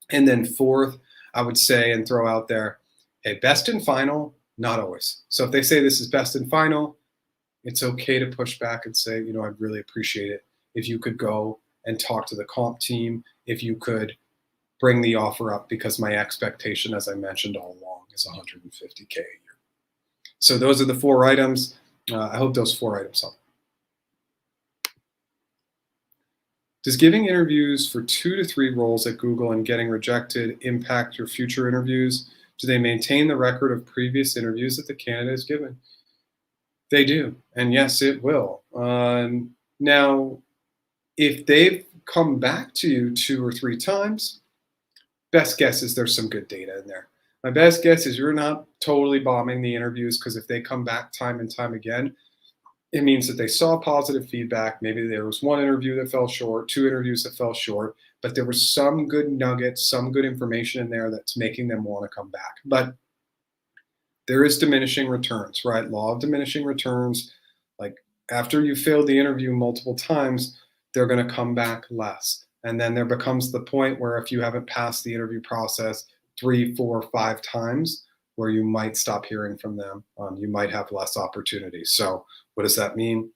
And then fourth, I would say and throw out there, hey, best and final, not always. So if they say this is best and final, it's okay to push back and say, you know, I'd really appreciate it if you could go and talk to the comp team, if you could bring the offer up, because my expectation, as I mentioned all along, is 150K a year. So those are the 4 items. I hope those 4 items help. Does giving interviews for 2 to 3 roles at Google and getting rejected impact your future interviews? Do they maintain the record of previous interviews that the candidate has given? They do, and yes, it will. Now, if they've come back to you 2 or 3 times, best guess is there's some good data in there. My best guess is you're not totally bombing the interviews, because if they come back time and time again, it means that they saw positive feedback. Maybe there was 1 interview that fell short, 2 interviews that fell short, but there was some good nuggets, some good information in there that's making them want to come back. But there is diminishing returns, right? Law of diminishing returns. Like, after you failed the interview multiple times, they're going to come back less. And then there becomes the point where if you haven't passed the interview process 3, 4, 5 times, where you might stop hearing from them. You might have less opportunities. So what does that mean?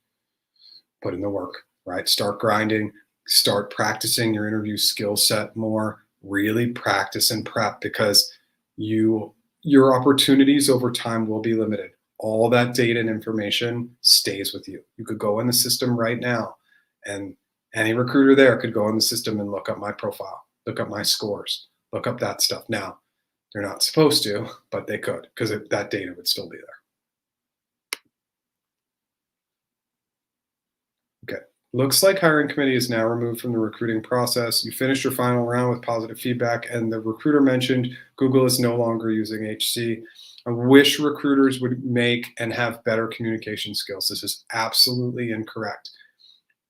Put in the work, right? Start grinding, start practicing your interview skill set more, really practice and prep, because your opportunities over time will be limited. All that data and information stays with you. You could go in the system right now, and any recruiter there could go in the system and look up my profile, look up my scores, look up that stuff. Now, they're not supposed to, but they could, because that data would still be there. Okay. Looks like hiring committee is now removed from the recruiting process. You finished your final round with positive feedback, and the recruiter mentioned Google is no longer using HC. I wish recruiters would make and have better communication skills. This is absolutely incorrect.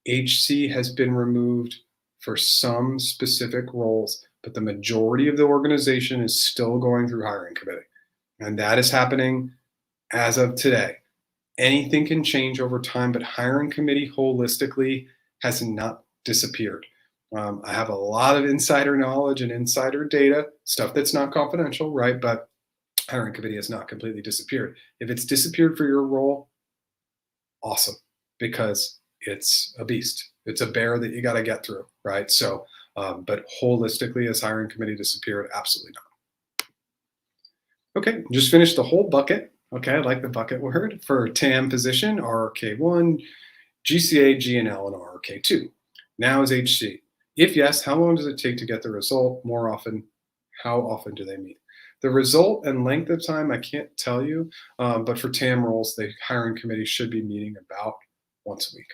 HC has been removed for some specific roles, but the majority of the organization is still going through hiring committee. And that is happening as of today. Anything can change over time, but hiring committee holistically has not disappeared. I have a lot of insider knowledge and insider data, stuff that's not confidential, right? But hiring committee has not completely disappeared. If it's disappeared for your role, awesome, because it's a beast. It's a bear that you got to get through, right? So, but holistically, has hiring committee disappeared? Absolutely not. Okay, just finished the whole bucket. Okay, I like the bucket word for TAM position, RRK1, GCA, GNL, and RRK2. Now is HC. If yes, how long does it take to get the result? More often, how often do they meet? The result and length of time, I can't tell you, but for TAM roles, the hiring committee should be meeting about once a week.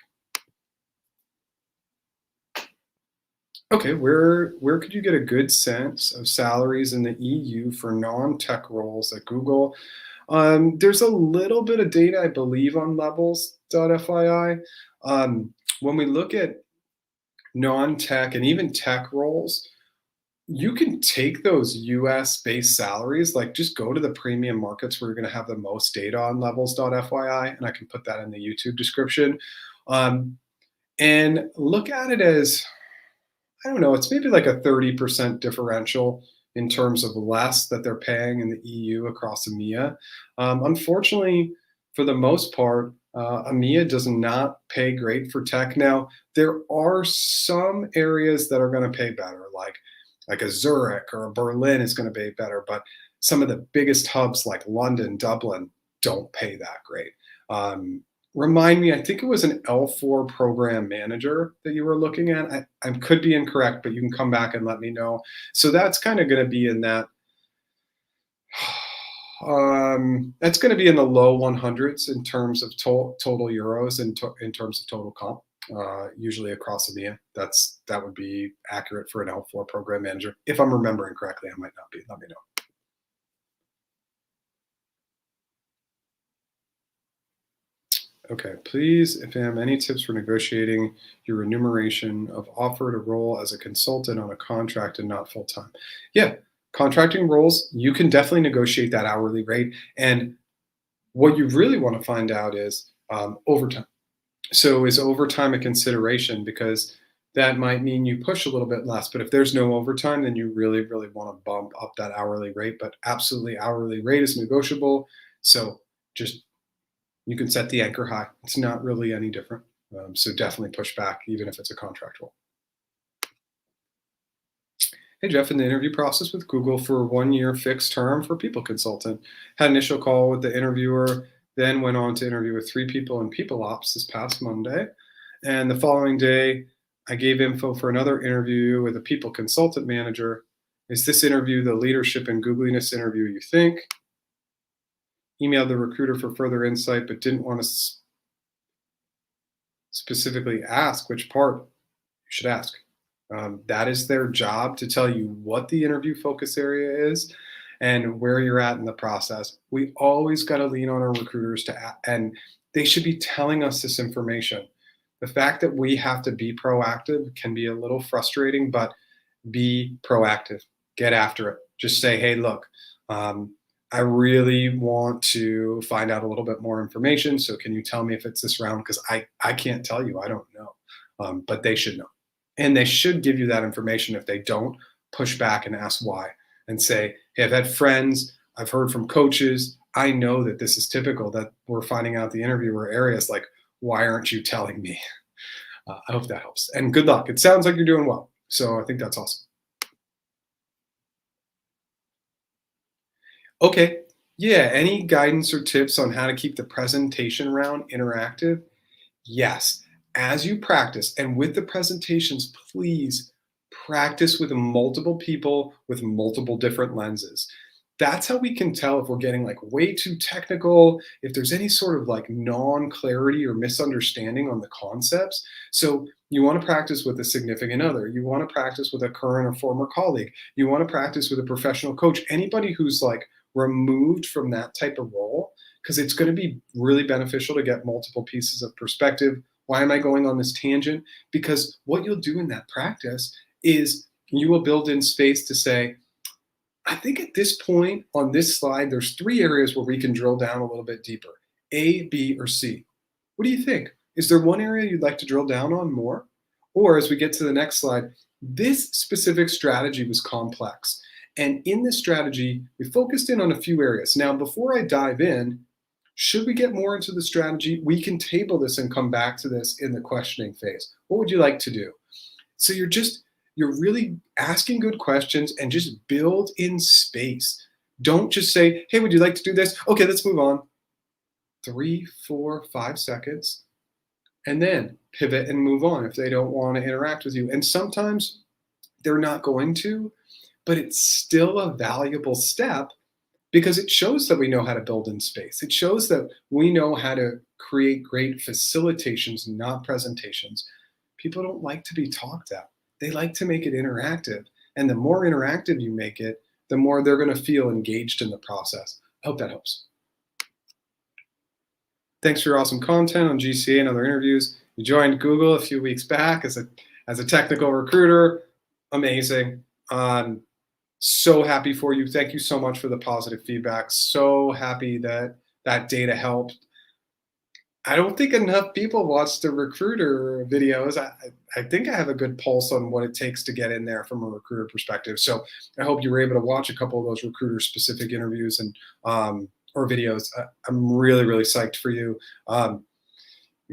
Okay, where could you get a good sense of salaries in the EU for non-tech roles at Google? There's a little bit of data, I believe, on levels.fyi. When we look at non-tech and even tech roles, you can take those US-based salaries, like just go to the premium markets where you're going to have the most data on levels.fyi, and I can put that in the YouTube description, and look at it as, I don't know, it's maybe like a 30% differential in terms of less that they're paying in the EU across EMEA. Unfortunately, for the most part, EMEA does not pay great for tech. Now, there are some areas that are going to pay better, like a Zurich or a Berlin is going to pay better, but some of the biggest hubs like London, Dublin don't pay that great. Remind me, I think it was an L4 program manager that you were looking at. I could be incorrect, but you can come back and let me know. So that's kind of going to be in that, that's going to be in the low 100s in terms of total euros and in terms of total comp, usually across EMEA. That would be accurate for an L4 program manager. If I'm remembering correctly, I might not be. Let me know. Okay, please, if you have any tips for negotiating your remuneration of offered a role as a consultant on a contract and not full-time. Yeah, contracting roles, you can definitely negotiate that hourly rate. And what you really want to find out is overtime. So is overtime a consideration? Because that might mean you push a little bit less, but if there's no overtime, then you really, really want to bump up that hourly rate. But absolutely, hourly rate is negotiable. So just, you can set the anchor high. It's not really any different. So definitely push back, even if it's a contract role. Hey, Jeff, in the interview process with Google for a 1-year fixed term for people consultant, had initial call with the interviewer, then went on to interview with 3 people in people ops this past Monday. And the following day, I gave info for another interview with a people consultant manager. Is this interview the leadership and Googliness interview you think? Emailed the recruiter for further insight, but didn't want to specifically ask which part you should ask. That is their job, to tell you what the interview focus area is and where you're at in the process. We always got to lean on our recruiters and they should be telling us this information. The fact that we have to be proactive can be a little frustrating, but be proactive. Get after it. Just say, hey, look, I really want to find out a little bit more information. So can you tell me if it's this round? Because I can't tell you. I don't know. But they should know. And they should give you that information. If they don't, push back and ask why and say, hey, I've had friends, I've heard from coaches. I know that this is typical, that we're finding out the interviewer areas like, why aren't you telling me? I hope that helps. And good luck. It sounds like you're doing well. So I think that's awesome. Okay. Yeah. Any guidance or tips on how to keep the presentation round interactive? Yes. As you practice, and with the presentations, please practice with multiple people with multiple different lenses. That's how we can tell if we're getting like way too technical, if there's any sort of like non-clarity or misunderstanding on the concepts. So you want to practice with a significant other. You want to practice with a current or former colleague. You want to practice with a professional coach, anybody who's like removed from that type of role, because it's going to be really beneficial to get multiple pieces of perspective. Why am I going on this tangent? Because what you'll do in that practice is you will build in space to say, I think at this point on this slide, there's 3 areas where we can drill down a little bit deeper, A, B, or C. What do you think? Is there one area you'd like to drill down on more? Or as we get to the next slide, this specific strategy was complex. And in this strategy, we focused in on a few areas. Now, before I dive in, should we get more into the strategy? We can table this and come back to this in the questioning phase. What would you like to do? So you're really asking good questions and just build in space. Don't just say, hey, would you like to do this? Okay, let's move on. 3, 4, 5 seconds. And then pivot and move on if they don't want to interact with you. And sometimes they're not going to, but it's still a valuable step because it shows that we know how to build in space. It shows that we know how to create great facilitations, not presentations. People don't like to be talked at. They like to make it interactive. And the more interactive you make it, the more they're going to feel engaged in the process. I hope that helps. Thanks for your awesome content on GCA and other interviews. You joined Google a few weeks back as a technical recruiter. Amazing. So happy for you. Thank you so much for the positive feedback. So happy that that data helped. I don't think enough people watch the recruiter videos. I think I have a good pulse on what it takes to get in there from a recruiter perspective. So I hope you were able to watch a couple of those recruiter specific interviews and or videos. I'm really, really psyched for you. You're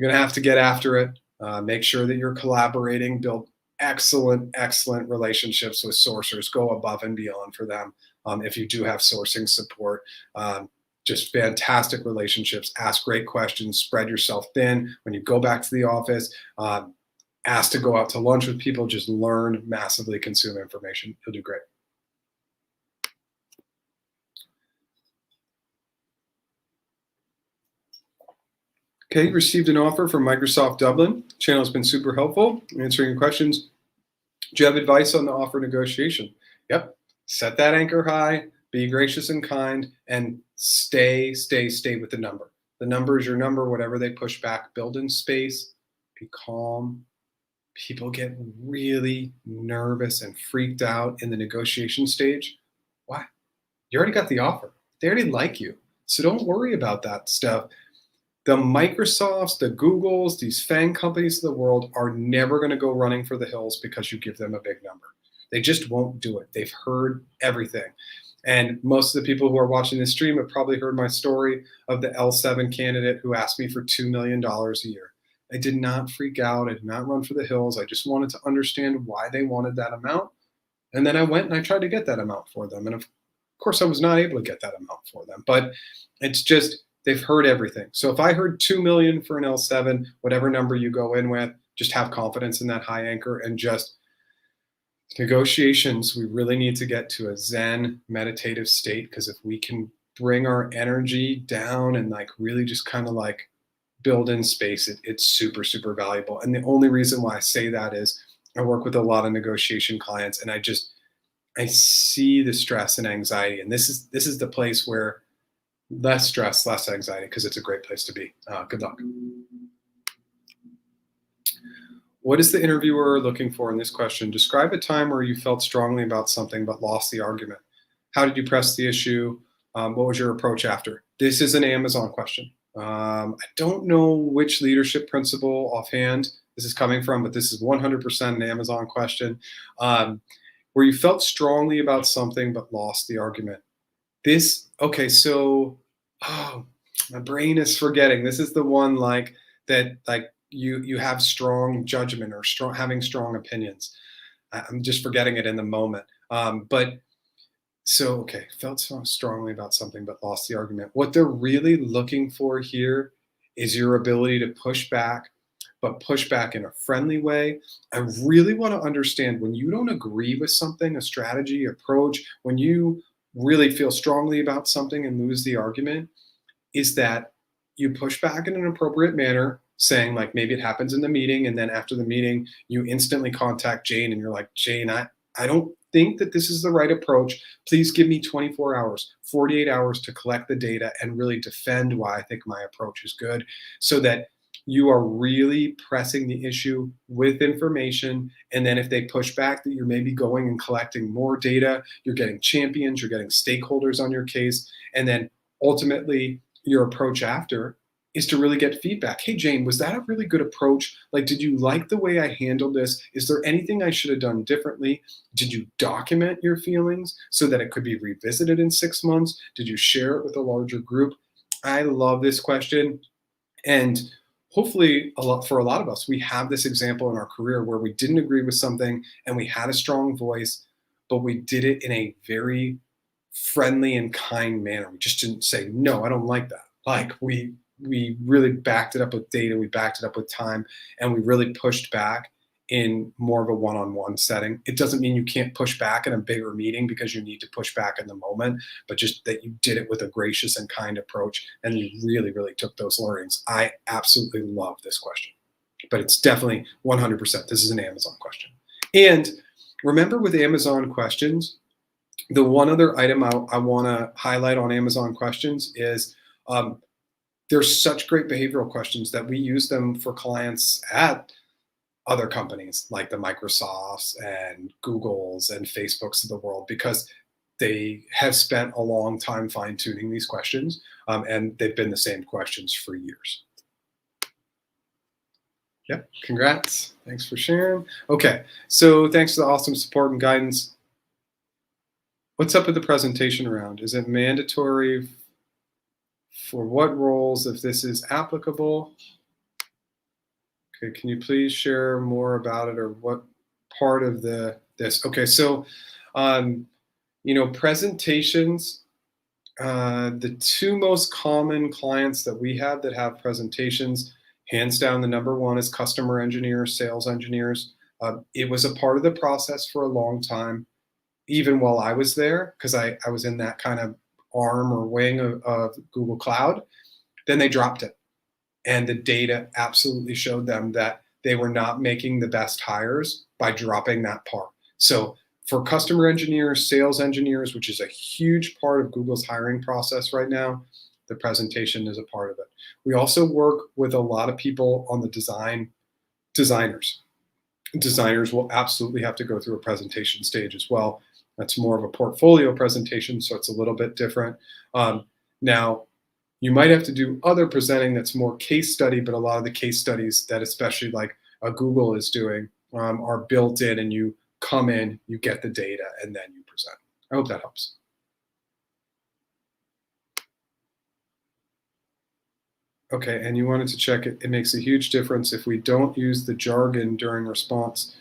going to have to get after it. Make sure that you're collaborating, build excellent relationships with sourcers. Go above and beyond for them. If you do have sourcing support, just fantastic relationships. Ask great questions. Spread yourself thin. When you go back to the office, ask to go out to lunch with people. Just learn, massively consume information. You'll do great. Okay, received an offer from Microsoft Dublin. Channel has been super helpful answering your questions. Do you have advice on the offer negotiation? Yep. Set that anchor high, be gracious and kind, and stay with the number. The number is your number, whatever they push back. Build in space, be calm. People get really nervous and freaked out in the negotiation stage. Why? You already got the offer. They already like you. So don't worry about that stuff. The Microsofts, the Googles, these FANG companies of the world are never going to go running for the hills because you give them a big number. They just won't do it. They've heard everything. And most of the people who are watching this stream have probably heard my story of the L7 candidate who asked me for $2 million a year. I did not freak out. I did not run for the hills. I just wanted to understand why they wanted that amount. And then I went and I tried to get that amount for them. And of course, I was not able to get that amount for them. But it's just, they've heard everything. So if I heard 2 million for an L7, whatever number you go in with, just have confidence in that high anchor and just negotiations. We really need to get to a Zen meditative state, because if we can bring our energy down and like really just kind of like build in space, it's super, super valuable. And the only reason why I say that is I work with a lot of negotiation clients and I see the stress and anxiety. And this is the place where less stress, less anxiety, because it's a great place to be. Good luck. What is the interviewer looking for in this question? Describe a time where you felt strongly about something but lost the argument. How did you press the issue? What was your approach after? This is an Amazon question. I don't know which leadership principle offhand this is coming from, but this is 100% an Amazon question. Where you felt strongly about something but lost the argument. Okay, so, oh, my brain is forgetting. This is the one like that, like you have strong judgment or having strong opinions. I'm just forgetting it in the moment. Okay, felt so strongly about something but lost the argument. What they're really looking for here is your ability to push back, but push back in a friendly way. I really want to understand when you don't agree with something, a strategy, approach, when you really feel strongly about something and lose the argument, is that you push back in an appropriate manner, saying like maybe it happens in the meeting, and then after the meeting, you instantly contact Jane and you're like, Jane, I don't think that this is the right approach. Please give me 24 hours, 48 hours to collect the data and really defend why I think my approach is good, so that you are really pressing the issue with information. And then if they push back, that you're maybe going and collecting more data, you're getting champions, you're getting stakeholders on your case. And then ultimately your approach after is to really get feedback. Hey, Jane, was that a really good approach? Like, did you like the way I handled this? Is there anything I should have done differently? Did you document your feelings so that it could be revisited in 6 months? Did you share it with a larger group? I love this question. And hopefully for a lot of us, we have this example in our career where we didn't agree with something and we had a strong voice, but we did it in a very friendly and kind manner. We just didn't say, no, I don't like that. Like we really backed it up with data, we backed it up with time, and we really pushed back in more of a one-on-one setting. It doesn't mean you can't push back in a bigger meeting because you need to push back in the moment, but just that you did it with a gracious and kind approach and you really, really took those learnings. I absolutely love this question, but it's definitely 100%. This is an Amazon question. And remember with Amazon questions, the one other item I want to highlight on Amazon questions is there's such great behavioral questions that we use them for clients at other companies like the Microsofts and Googles and Facebooks of the world, because they have spent a long time fine-tuning these questions, and they've been the same questions for years. Yep, congrats. Thanks for sharing. Okay, so thanks for the awesome support and guidance. What's up with the presentation round? Is it mandatory for what roles if this is applicable? Okay, can you please share more about it, or what part of this? Okay, so presentations, the two most common clients that we have that have presentations, hands down, the number one is customer engineers, sales engineers. It was a part of the process for a long time, even while I was there, because I was in that kind of arm or wing of Google Cloud. Then they dropped it. And the data absolutely showed them that they were not making the best hires by dropping that part. So for customer engineers, sales engineers, which is a huge part of Google's hiring process right now, the presentation is a part of it. We also work with a lot of people on the designers. Designers will absolutely have to go through a presentation stage as well. That's more of a portfolio presentation, so it's a little bit different. Now, you might have to do other presenting that's more case study, but a lot of the case studies that especially like Google is doing are built in, and you come in, you get the data, and then you present. I hope that helps. Okay, and you wanted to check it. It makes a huge difference if we don't use the jargon during response.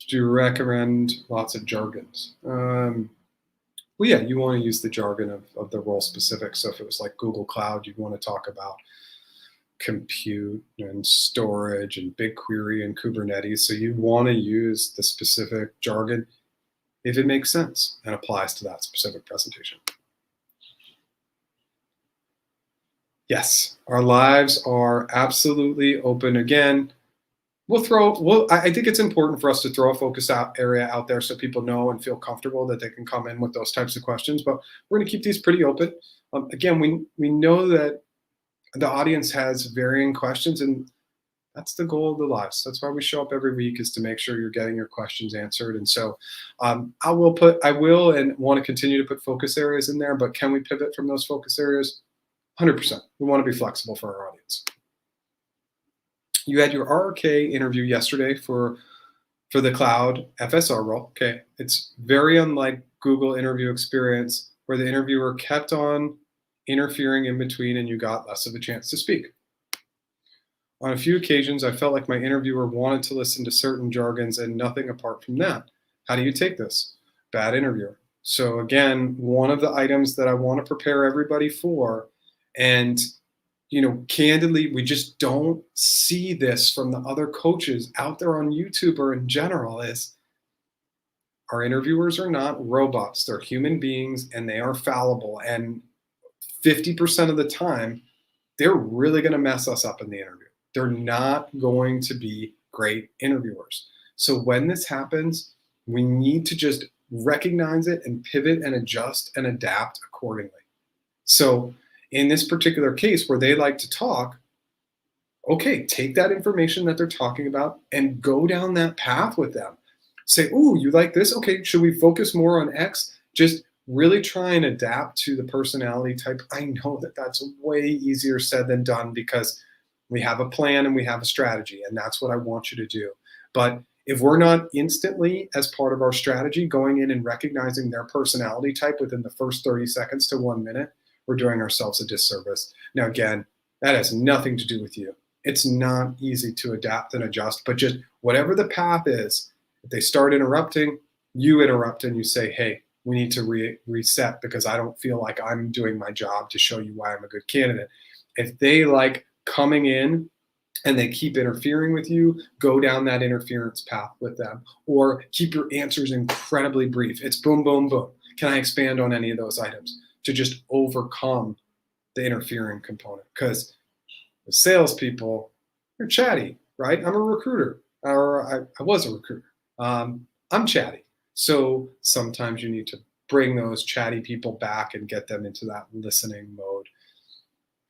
Do you recommend lots of jargons? Well, yeah, you want to use the jargon of the role specific. So if it was like Google Cloud, you'd want to talk about compute and storage and BigQuery and Kubernetes. So you want to use the specific jargon if it makes sense and applies to that specific presentation. Yes, our lives are absolutely open. Again, I think it's important for us to throw a focus area out there so people know and feel comfortable that they can come in with those types of questions, but we're going to keep these pretty open. Again, we know that the audience has varying questions, and That's the goal of the lives. That's why we show up every week, is to make sure you're getting your questions answered. And so I will and want to continue to put focus areas in there, but can we pivot from those focus areas? 100%. We want to be flexible for our audience. You had your RRK interview yesterday for the cloud FSR role. Okay. It's very unlike Google interview experience, where the interviewer kept on interfering in between and you got less of a chance to speak. On a few occasions, I felt like my interviewer wanted to listen to certain jargons and nothing apart from that. How do you take this? Bad interviewer. So again, one of the items that I want to prepare everybody for, and candidly, we just don't see this from the other coaches out there on YouTube or in general, is our interviewers are not robots. They're human beings and they are fallible. And 50% of the time, they're really going to mess us up in the interview. They're not going to be great interviewers. So when this happens, we need to just recognize it and pivot and adjust and adapt accordingly. So in this particular case where they like to talk, okay, take that information that they're talking about and go down that path with them. Say, oh, you like this? Okay, should we focus more on X? Just really try and adapt to the personality type. I know that that's way easier said than done, because we have a plan and we have a strategy, and that's what I want you to do. But if we're not instantly, as part of our strategy, going in and recognizing their personality type within the first 30 seconds to 1 minute, we're doing ourselves a disservice. Now, again, that has nothing to do with you. It's not easy to adapt and adjust, but just whatever the path is, if they start interrupting, you interrupt and you say, hey, we need to reset, because I don't feel like I'm doing my job to show you why I'm a good candidate. If they like coming in and they keep interfering with you, go down that interference path with them, or keep your answers incredibly brief. It's boom, boom, boom. Can I expand on any of those items to just overcome the interfering component? Because the salespeople, they're chatty, right? I'm a recruiter, or I was a recruiter. I'm chatty. So sometimes you need to bring those chatty people back and get them into that listening mode.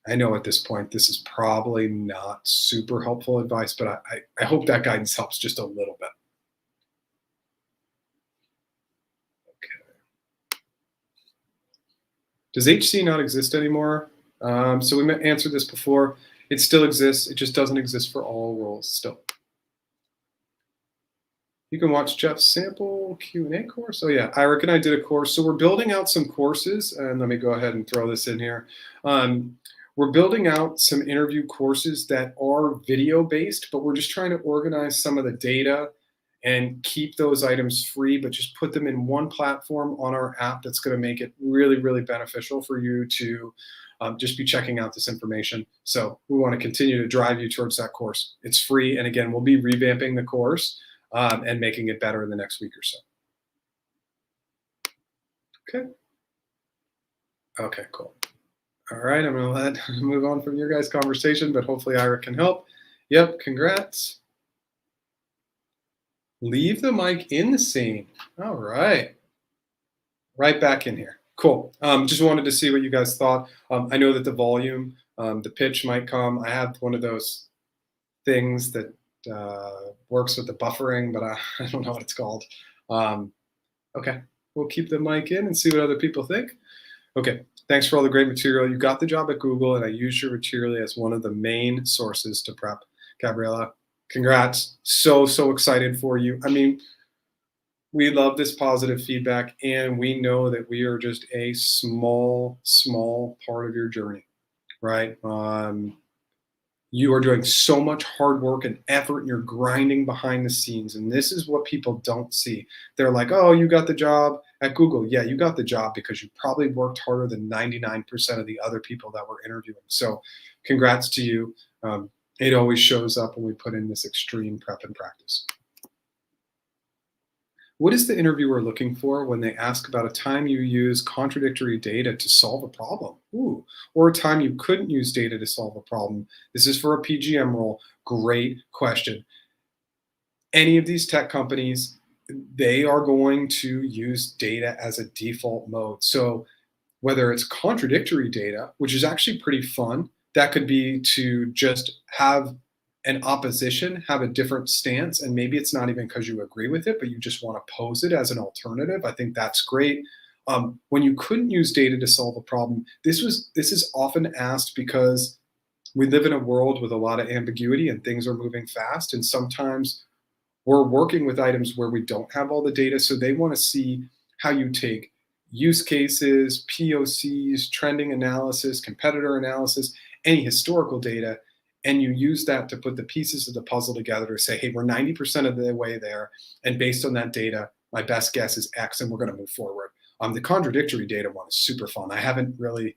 I know at this point, this is probably not super helpful advice, but I hope that guidance helps just a little bit. Okay. Does HC not exist anymore? So we answered this before. It still exists. It just doesn't exist for all roles still. You can watch Jeff's sample Q&A course. Oh yeah, Eric and I did a course. So we're building out some courses, and let me go ahead and throw this in here. We're building out some interview courses that are video-based, but we're just trying to organize some of the data and keep those items free, but just put them in one platform on our app that's going to make it really, really beneficial for you to just be checking out this information. So we want to continue to drive you towards that course. It's free, and again, we'll be revamping the course and making it better in the next week or so. Okay. Okay, cool. All right, I'm going to move on from your guys' conversation, but hopefully Ira can help. Yep, congrats. Leave the mic in the scene. All right. Right back in here. Cool. Just wanted to see what you guys thought. I know that the volume, the pitch might come. I have one of those things that works with the buffering, but I don't know what it's called. Okay, we'll keep the mic in and see what other people think. Okay, thanks for all the great material. You got the job at Google, and I used your material as one of the main sources to prep. Gabriella, congrats. So excited for you. I mean, we love this positive feedback, and we know that we are just a small part of your journey, right? You are doing so much hard work and effort, and you're grinding behind the scenes. And this is what people don't see. They're like, oh, you got the job at Google. Yeah, you got the job because you probably worked harder than 99% of the other people that were interviewing. So congrats to you. It always shows up when we put in this extreme prep and practice. What is the interviewer looking for when they ask about a time you use contradictory data to solve a problem? Ooh, or a time you couldn't use data to solve a problem? This is for a PGM role. Great question. Any of these tech companies, they are going to use data as a default mode. So whether it's contradictory data, which is actually pretty fun, that could be to just have and opposition have a different stance, and maybe it's not even because you agree with it, but you just want to pose it as an alternative. I think that's great. When you couldn't use data to solve a problem, this is often asked because we live in a world with a lot of ambiguity and things are moving fast, and sometimes we're working with items where we don't have all the data, so they want to see how you take use cases, POCs, trending analysis, competitor analysis, any historical data, and you use that to put the pieces of the puzzle together to say, hey, we're 90% of the way there, and based on that data, my best guess is X, and we're going to move forward. The contradictory data one is super fun. I haven't really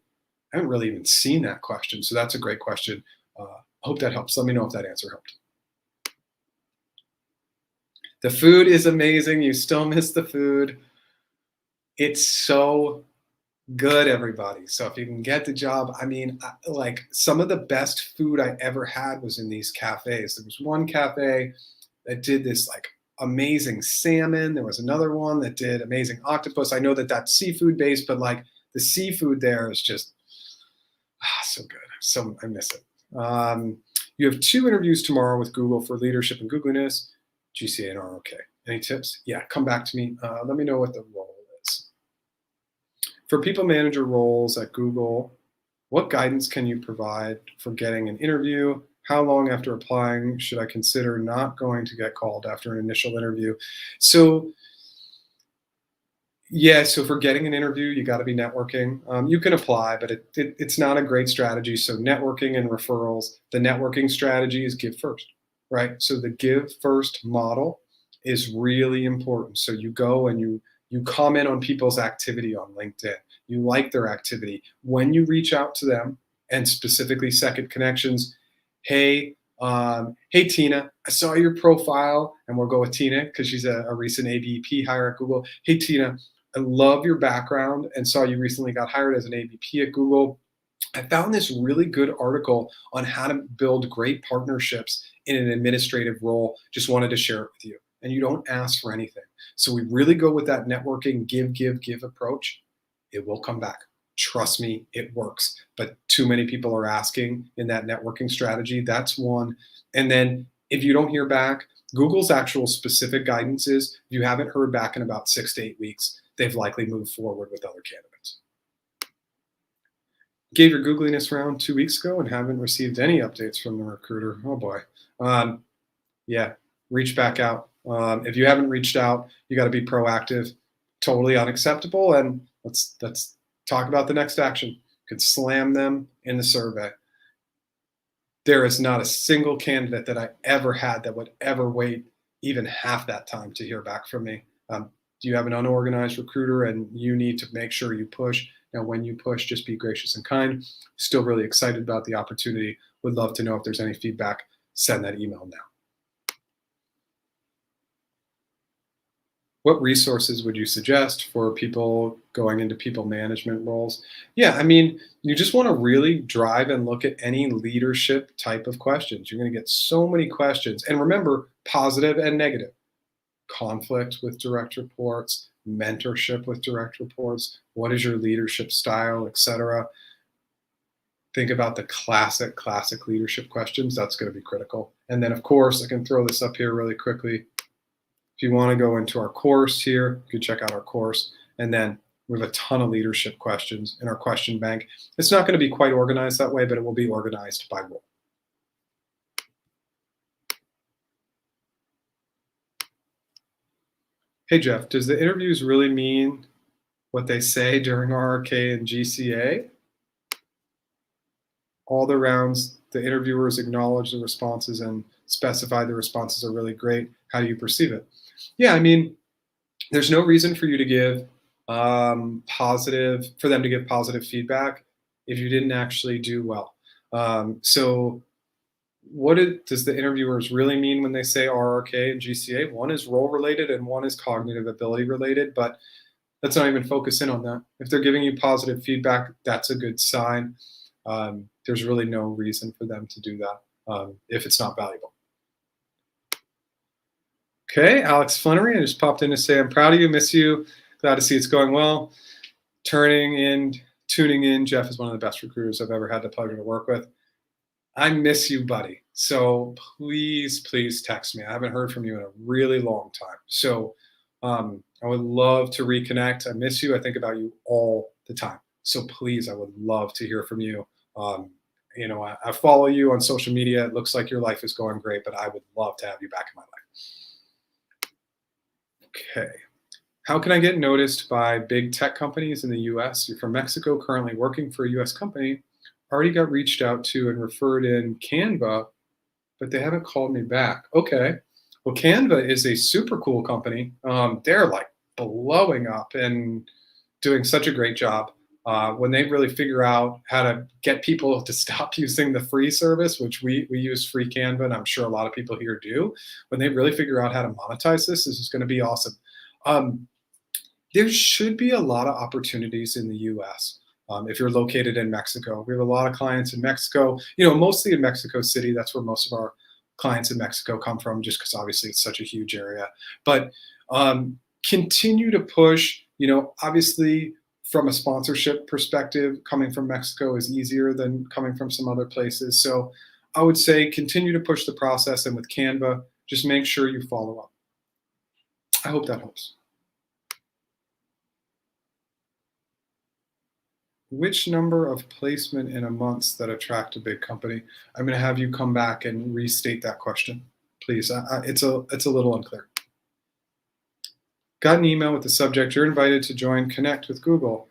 even seen that question, so that's a great question. Hope that helps. Let me know if that answer helped. The food is amazing. You still miss the food. It's so good, everybody. So if you can get the job, I mean, like some of the best food I ever had was in these cafes. There was one cafe that did this like amazing salmon. There was another one that did amazing octopus. I know that that's seafood based, but like the seafood there is just so good. So I miss it. You have 2 interviews tomorrow with Google for leadership and Googliness, GCA and ROK. Any tips? Yeah, come back to me. Let me know what the role is. For people manager roles at Google, what guidance can you provide for getting an interview? How long after applying should I consider not going to get called after an initial interview? So yeah, so for getting an interview, you got to be networking. You can apply, but it's not a great strategy. So networking and referrals, the networking strategy is give first, right? So the give first model is really important. So you go and you comment on people's activity on LinkedIn. You like their activity. When you reach out to them, and specifically second connections, hey, hey Tina, I saw your profile, and we'll go with Tina because she's a recent AVP hire at Google. Hey Tina, I love your background and saw you recently got hired as an AVP at Google. I found this really good article on how to build great partnerships in an administrative role. Just wanted to share it with you. And you don't ask for anything. So we really go with that networking, give approach. It will come back. Trust me, it works. But too many people are asking in that networking strategy. That's one. And then if you don't hear back, Google's actual specific guidance is if you haven't heard back in about 6 to 8 weeks, they've likely moved forward with other candidates. Gave your Googliness round 2 weeks ago and haven't received any updates from the recruiter. Oh boy. Yeah, reach back out. If you haven't reached out, you got to be proactive. Totally unacceptable. And let's talk about the next action. Could slam them in the survey. There is not a single candidate that I ever had that would ever wait even half that time to hear back from me. Do you have an unorganized recruiter and you need to make sure you push? Now, when you push, just be gracious and kind. Still really excited about the opportunity. Would love to know if there's any feedback. Send that email now. What resources would you suggest for people going into people management roles? Yeah, I mean, you just want to really drive and look at any leadership type of questions. You're going to get so many questions. And remember, positive and negative. Conflict with direct reports, mentorship with direct reports, what is your leadership style, etc. Think about the classic leadership questions. That's going to be critical. And then, of course, I can throw this up here really quickly. If you want to go into our course here, you can check out our course. And then we have a ton of leadership questions in our question bank. It's not going to be quite organized that way, but it will be organized by role. Hey, Jeff, does the interviews really mean what they say during RRK and GCA? All the rounds, the interviewers acknowledge the responses and specify the responses are really great. How do you perceive it? Yeah, I mean, there's no reason for you to give for them to give positive feedback if you didn't actually do well. So what does the interviewers really mean when they say RRK and GCA? One is role related and one is cognitive ability related, but let's not even focus in on that. If they're giving you positive feedback, that's a good sign. There's really no reason for them to do that if it's not valuable. Okay, Alex Flannery, I just popped in to say I'm proud of you, miss you, glad to see it's going well. Tuning in, Jeff is one of the best recruiters I've ever had the pleasure to work with. I miss you, buddy. So please, please text me. I haven't heard from you in a really long time. So I would love to reconnect. I miss you. I think about you all the time. So please, I would love to hear from you. Um, I follow you on social media. It looks like your life is going great, but I would love to have you back in my life. Okay. How can I get noticed by big tech companies in the US? You're from Mexico, currently working for a US company, already got reached out to and referred in Canva, but they haven't called me back. Okay. Well, Canva is a super cool company. They're like blowing up and doing such a great job. When they really figure out how to get people to stop using the free service, which we use free Canva, and I'm sure a lot of people here do, when they really figure out how to monetize this is going to be awesome. There should be a lot of opportunities in the US. If you're located in Mexico. We have a lot of clients in Mexico, mostly in Mexico City. That's where most of our clients in Mexico come from, just because obviously it's such a huge area. But continue to push, obviously from a sponsorship perspective, coming from Mexico is easier than coming from some other places. So I would say continue to push the process, and with Canva, just make sure you follow up. I hope that helps. Which number of placement in a month that attract a big company? I'm going to have you come back and restate that question, please. It's a little unclear. Got an email with the subject, you're invited to join Connect with Google.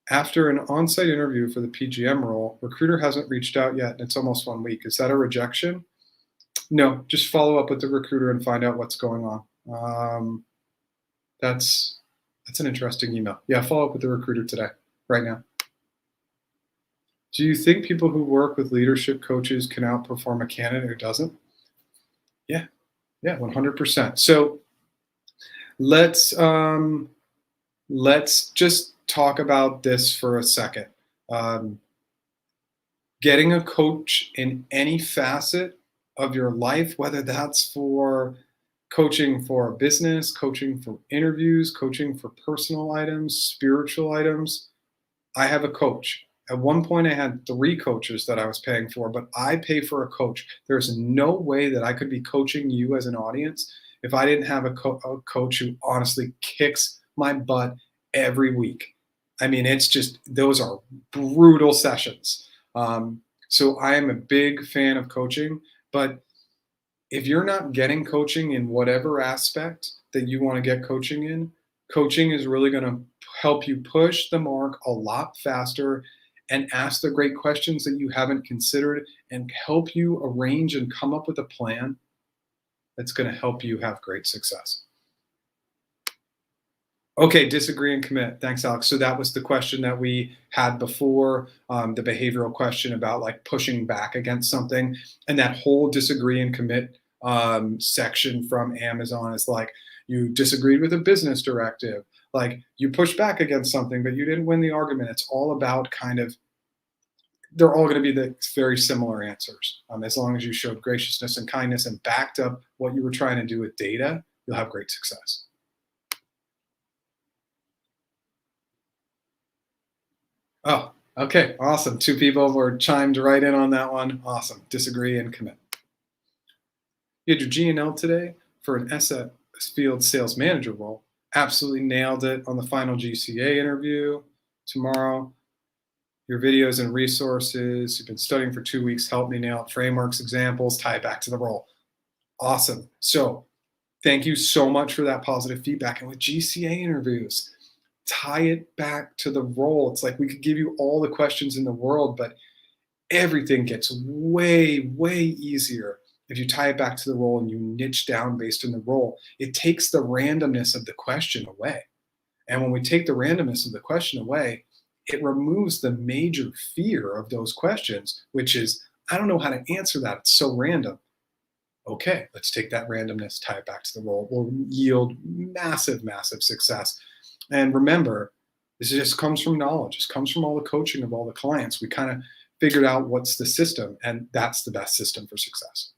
After an on-site interview for the PGM role, recruiter hasn't reached out yet, and it's almost 1 week. Is that a rejection? No, just follow up with the recruiter and find out what's going on. That's an interesting email. Yeah, follow up with the recruiter today, right now. Do you think people who work with leadership coaches can outperform a candidate who doesn't? Yeah, 100%. So let's just talk about this for a second. Getting a coach in any facet of your life, whether that's for coaching for a business, coaching for interviews, coaching for personal items, spiritual items. I have a coach. At one point, I had 3 coaches that I was paying for, but I pay for a coach. There's no way that I could be coaching you as an audience if I didn't have a coach who honestly kicks my butt every week. I mean, it's just, those are brutal sessions. So I am a big fan of coaching, but if you're not getting coaching in whatever aspect that you want to get coaching in, coaching is really going to help you push the mark a lot faster and ask the great questions that you haven't considered and help you arrange and come up with a plan that's going to help you have great success. Okay, disagree and commit. Thanks, Alex. So that was the question that we had before, the behavioral question about like pushing back against something. And that whole disagree and commit section from Amazon is like, you disagreed with a business directive, like you pushed back against something, but you didn't win the argument. It's all about kind of, they're all going to be the very similar answers. As long as you showed graciousness and kindness and backed up what you were trying to do with data, you'll have great success. Oh, okay, awesome. 2 people were chimed right in on that one. Awesome. Disagree and commit. You had your G&L today for an SF field sales manager role. Absolutely nailed it on the final GCA interview. Tomorrow, your videos and resources. You've been studying for 2 weeks. Help me nail it. Frameworks, examples, tie it back to the role. Awesome. So thank you so much for that positive feedback. And with GCA interviews, tie it back to the role. It's like we could give you all the questions in the world, but everything gets way, way easier if you tie it back to the role and you niche down based on the role. It takes the randomness of the question away. And when we take the randomness of the question away, it removes the major fear of those questions, which is, I don't know how to answer that. It's so random. Okay, let's take that randomness, tie it back to the role. Will yield massive, massive success. And remember, this just comes from knowledge. This comes from all the coaching of all the clients. We kind of figured out what's the system, and that's the best system for success.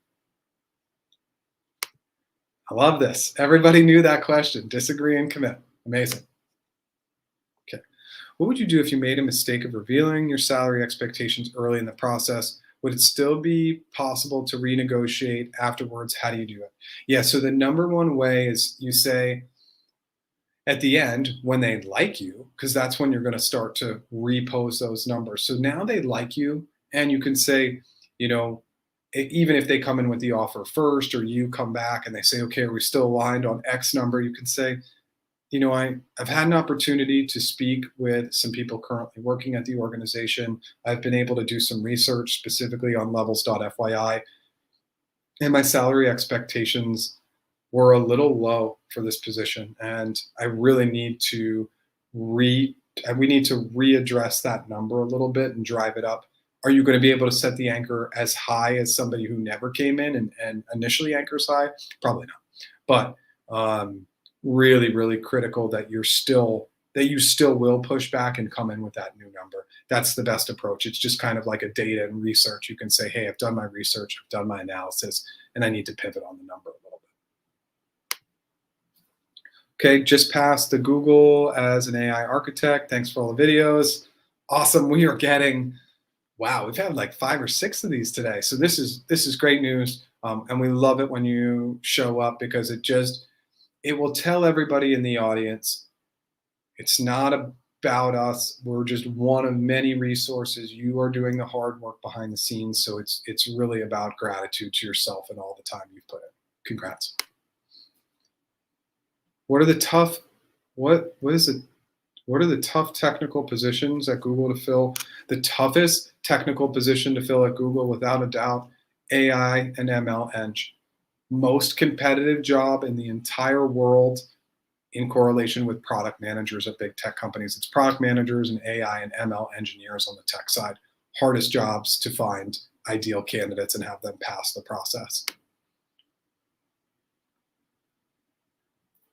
I love this. Everybody knew that question. Disagree and commit. Amazing. Okay. What would you do if you made a mistake of revealing your salary expectations early in the process? would it still be possible to renegotiate afterwards? How do you do it? Yeah, so the number one way is you say at the end when they like you, because that's when you're going to start to repose those numbers. So now they like you, and you can say, you know, even if they come in with the offer first, or you come back and they say, okay, are we still aligned on X number? You can say, you know, I've had an opportunity to speak with some people currently working at the organization. I've been able to do some research specifically on levels.fyi, and my salary expectations were a little low for this position. And I really need to we need to readdress that number a little bit and drive it up. Are you going to be able to set the anchor as high as somebody who never came in and initially anchors high? Probably not. But really, really critical that you still will push back and come in with that new number. That's the best approach. It's just kind of like a data and research. You can say, hey, I've done my research, I've done my analysis, and I need to pivot on the number a little bit. Okay, just passed the Google as an AI architect. Thanks for all the videos. Awesome. We are getting, wow, we've had like 5 or 6 of these today. So this is great news. And we love it when you show up, because it will tell everybody in the audience, it's not about us. We're just one of many resources. You are doing the hard work behind the scenes. So it's really about gratitude to yourself and all the time you've put in. Congrats. What are the tough technical positions at Google to fill? The toughest technical position to fill at Google, without a doubt, AI and ML Eng. Most competitive job in the entire world in correlation with product managers at big tech companies. It's product managers and AI and ML engineers on the tech side. Hardest jobs to find ideal candidates and have them pass the process.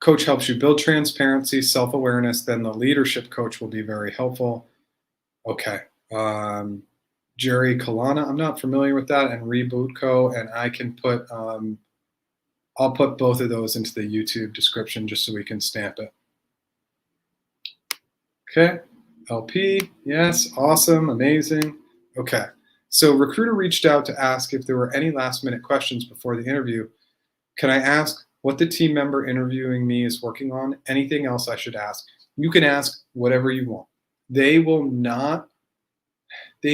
Coach helps you build transparency, self-awareness, then the leadership coach will be very helpful. Okay. Jerry Kalana, I'm not familiar with that, and Rebootco, and I can put, I'll put both of those into the YouTube description just so we can stamp it. Okay, LP, yes, awesome, amazing. Okay, so recruiter reached out to ask if there were any last minute questions before the interview. Can I ask what the team member interviewing me is working on? Anything else I should ask? You can ask whatever you want. They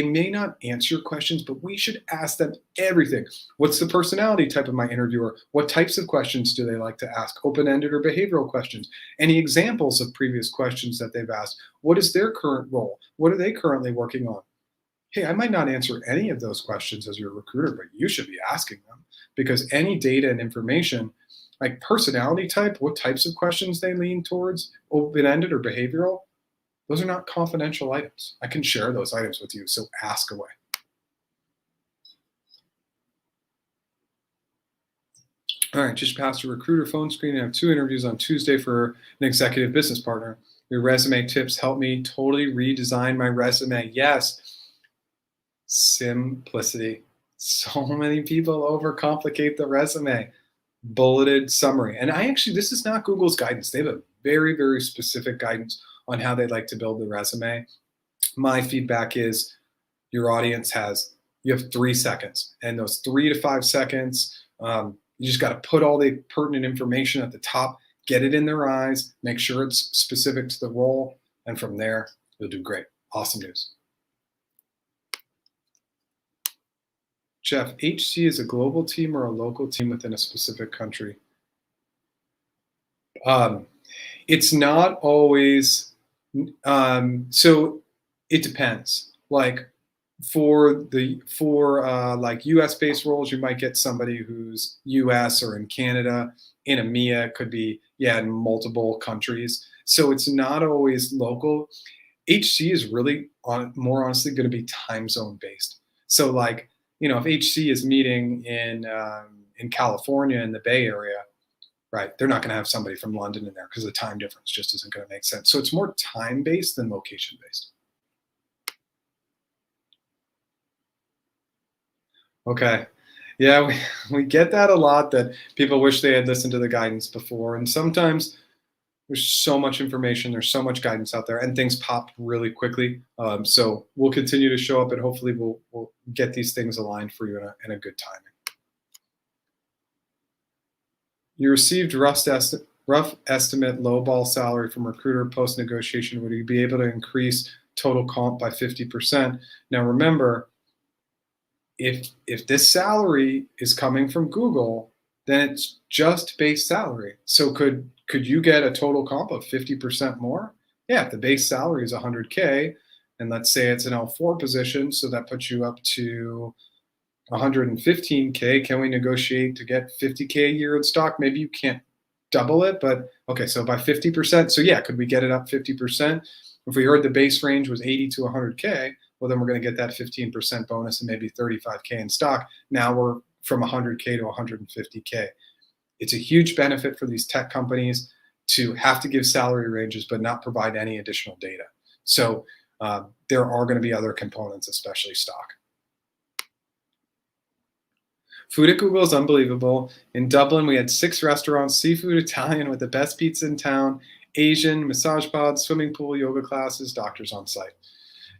may not answer your questions, but we should ask them everything. What's the personality type of my interviewer? What types of questions do they like to ask? Open-ended or behavioral questions? Any examples of previous questions that they've asked? What is their current role? What are they currently working on? Hey, I might not answer any of those questions as your recruiter, but you should be asking them, because any data and information, like personality type, what types of questions they lean towards, open-ended or behavioral, those are not confidential items. I can share those items with you, so ask away. All right, just passed a recruiter phone screen. I have 2 interviews on Tuesday for an executive business partner. Your resume tips help me totally redesign my resume. Yes, simplicity. So many people overcomplicate the resume. Bulleted summary. And this is not Google's guidance. They have a very, very specific guidance on how they'd like to build the resume. My feedback is your audience you have 3 seconds, and those 3 to 5 seconds, you just got to put all the pertinent information at the top, get it in their eyes, make sure it's specific to the role, and from there, you'll do great. Awesome news. Jeff, HC is a global team or a local team within a specific country? It's not always, so it depends. Like for like US based roles, you might get somebody who's US or in Canada. In EMEA, it could be, in multiple countries. So it's not always local. HC is really more honestly going to be time zone based. So like, if HC is meeting in California in the Bay Area, right, they're not going to have somebody from London in there because the time difference just isn't going to make sense. So it's more time-based than location-based. Okay. Yeah, we get that a lot, that people wish they had listened to the guidance before. And sometimes There's so much information. There's so much guidance out there, and things pop really quickly. So we'll continue to show up, and hopefully we'll get these things aligned for you in a good timing. You received rough estimate lowball salary from recruiter post negotiation. Would you be able to increase total comp by 50%? Now remember, if this salary is coming from Google, then it's just base salary. So could you get a total comp of 50% more? Yeah, if the base salary is 100K, and let's say it's an L4 position, so that puts you up to 115K. Can we negotiate to get 50K a year in stock? Maybe you can't double it, but okay, so by 50%. So yeah, could we get it up 50%? If we heard the base range was 80 to 100K, well, then we're going to get that 15% bonus and maybe 35K in stock. Now we're from 100K to 150K. It's a huge benefit for these tech companies to have to give salary ranges but not provide any additional data. So there are going to be other components, especially stock. Food at Google is unbelievable. In Dublin, we had 6 restaurants, seafood, Italian with the best pizza in town, Asian, massage pods, swimming pool, yoga classes, doctors on site.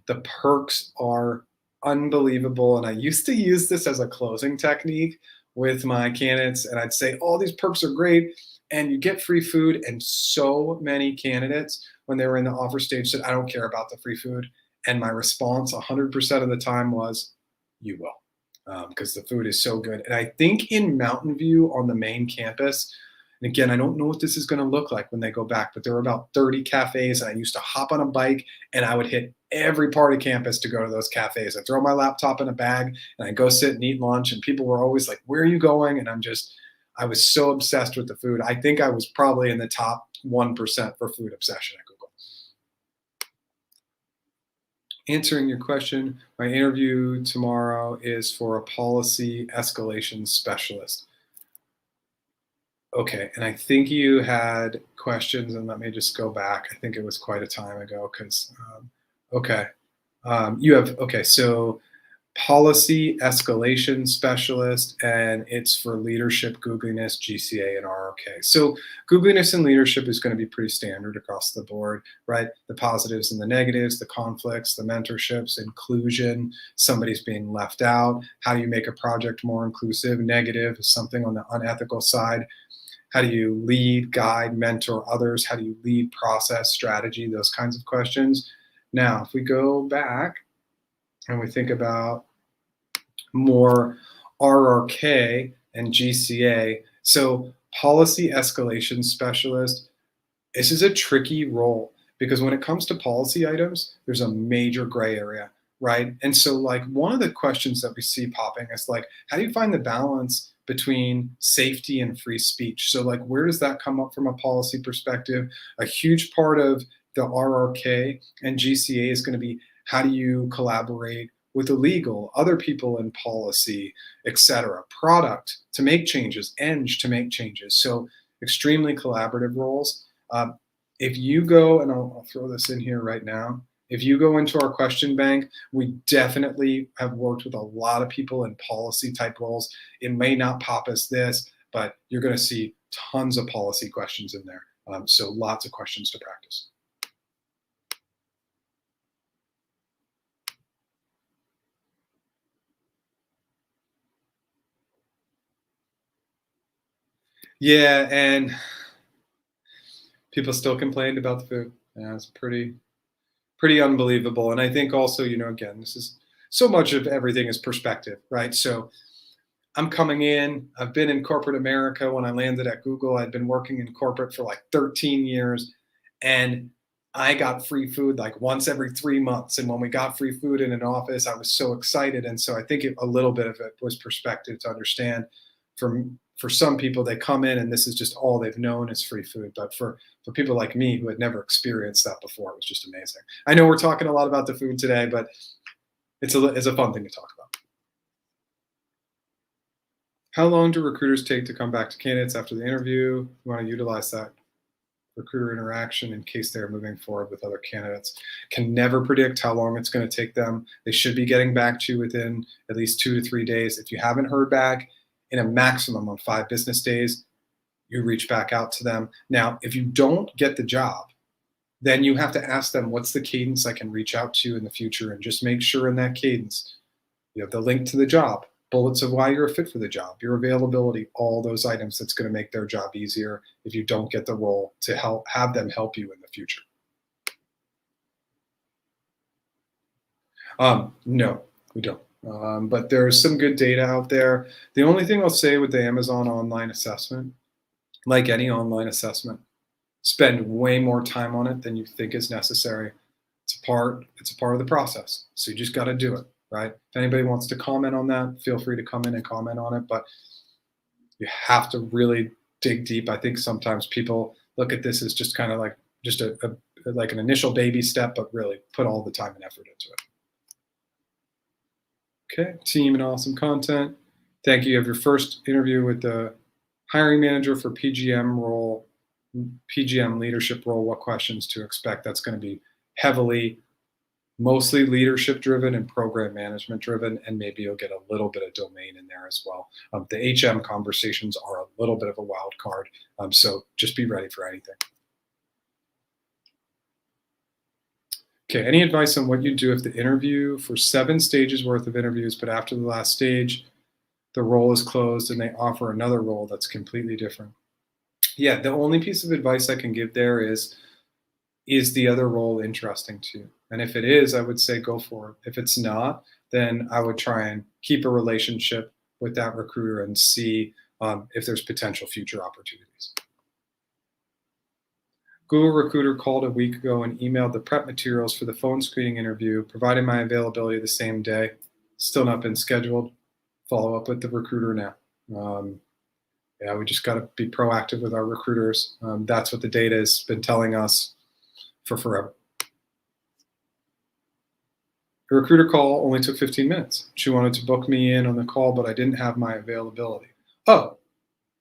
The perks are unbelievable. And I used to use this as a closing technique with my candidates. And I'd say, oh, these perks are great. And you get free food. And so many candidates, when they were in the offer stage, said, I don't care about the free food. And my response 100% of the time was, you will. Because the food is so good. And I think in Mountain View on the main campus, and again, I don't know what this is going to look like when they go back, but there were about 30 cafes, and I used to hop on a bike, and I would hit every part of campus to go to those cafes. I'd throw my laptop in a bag, and I'd go sit and eat lunch, and people were always like, where are you going? And I was so obsessed with the food. I think I was probably in the top 1% for food obsession at Google. Answering your question, my interview tomorrow is for a policy escalation specialist. Okay, and I think you had questions, and let me just go back. I think it was quite a time ago because, so policy escalation specialist, and it's for leadership, Googliness, GCA, and ROK. So Googliness and leadership is going to be pretty standard across the board, right? The positives and the negatives, the conflicts, the mentorships, inclusion, somebody's being left out. How do you make a project more inclusive? Negative is something on the unethical side. How do you lead, guide, mentor others? How do you lead, process, strategy, those kinds of questions? Now, if we go back and we think about more RRK and GCA, so policy escalation specialist, this is a tricky role because when it comes to policy items, there's a major gray area, right? And so like one of the questions that we see popping is like, how do you find the balance between safety and free speech? So like, where does that come up from a policy perspective? A huge part of the RRK and GCA is going to be, how do you collaborate with the legal, other people in policy, etc., product to make changes, eng to make changes. So extremely collaborative roles. If you go, and I'll throw this in here right now, if you go into our question bank, we definitely have worked with a lot of people in policy type roles. It may not pop as this, but you're going to see tons of policy questions in there. So lots of questions to practice. Yeah, and people still complained about the food. Yeah, it's pretty unbelievable. And I think also, you know, again, this is so much of everything is perspective, right? So I'm coming in, I've been in corporate America. When I landed at Google, I'd been working in corporate for like 13 years, and I got free food like once every 3 months. And when we got free food in an office, I was so excited. And so I think a little bit of it was perspective to understand. For some people, they come in and this is just all they've known is free food. But for people like me who had never experienced that before, it was just amazing. I know we're talking a lot about the food today, but it's a fun thing to talk about. How long do recruiters take to come back to candidates after the interview? We want to utilize that recruiter interaction in case they're moving forward with other candidates. Can never predict how long it's going to take them. They should be getting back to you within at least 2 to 3 days. If you haven't heard back in a maximum of 5 business days, You reach back out to them. Now, if you don't get the job, then you have to ask them, what's the cadence I can reach out to you in the future? And just make sure in that cadence, you have the link to the job, bullets of why you're a fit for the job, your availability, all those items that's going to make their job easier if you don't get the role, to have them help you in the future. No, we don't. But there's some good data out there. The only thing I'll say with the Amazon online assessment, like any online assessment, spend way more time on it than you think is necessary. It's a part of the process. So you just got to do it, right? If anybody wants to comment on that, feel free to come in and comment on it, but you have to really dig deep. I think sometimes people look at this as just kind of like just like an initial baby step, but really put all the time and effort into it. Okay, team and awesome content. Thank you. You have your first interview with the hiring manager for PGM role, PGM leadership role, what questions to expect. That's going to be mostly leadership driven and program management driven, and maybe you'll get a little bit of domain in there as well. The HM conversations are a little bit of a wild card, so just be ready for anything. Okay, any advice on what you do if the interview for 7 stages worth of interviews, but after the last stage, the role is closed and they offer another role that's completely different? Yeah, the only piece of advice I can give there is the other role interesting to you? And if it is, I would say go for it. If it's not, then I would try and keep a relationship with that recruiter and see if there's potential future opportunities. Google Recruiter called a week ago and emailed the prep materials for the phone screening interview, provided my availability the same day. Still not been scheduled. Follow up with the recruiter now. Yeah, we just got to be proactive with our recruiters. That's what the data has been telling us for forever. The recruiter call only took 15 minutes. She wanted to book me in on the call, but I didn't have my availability. Oh,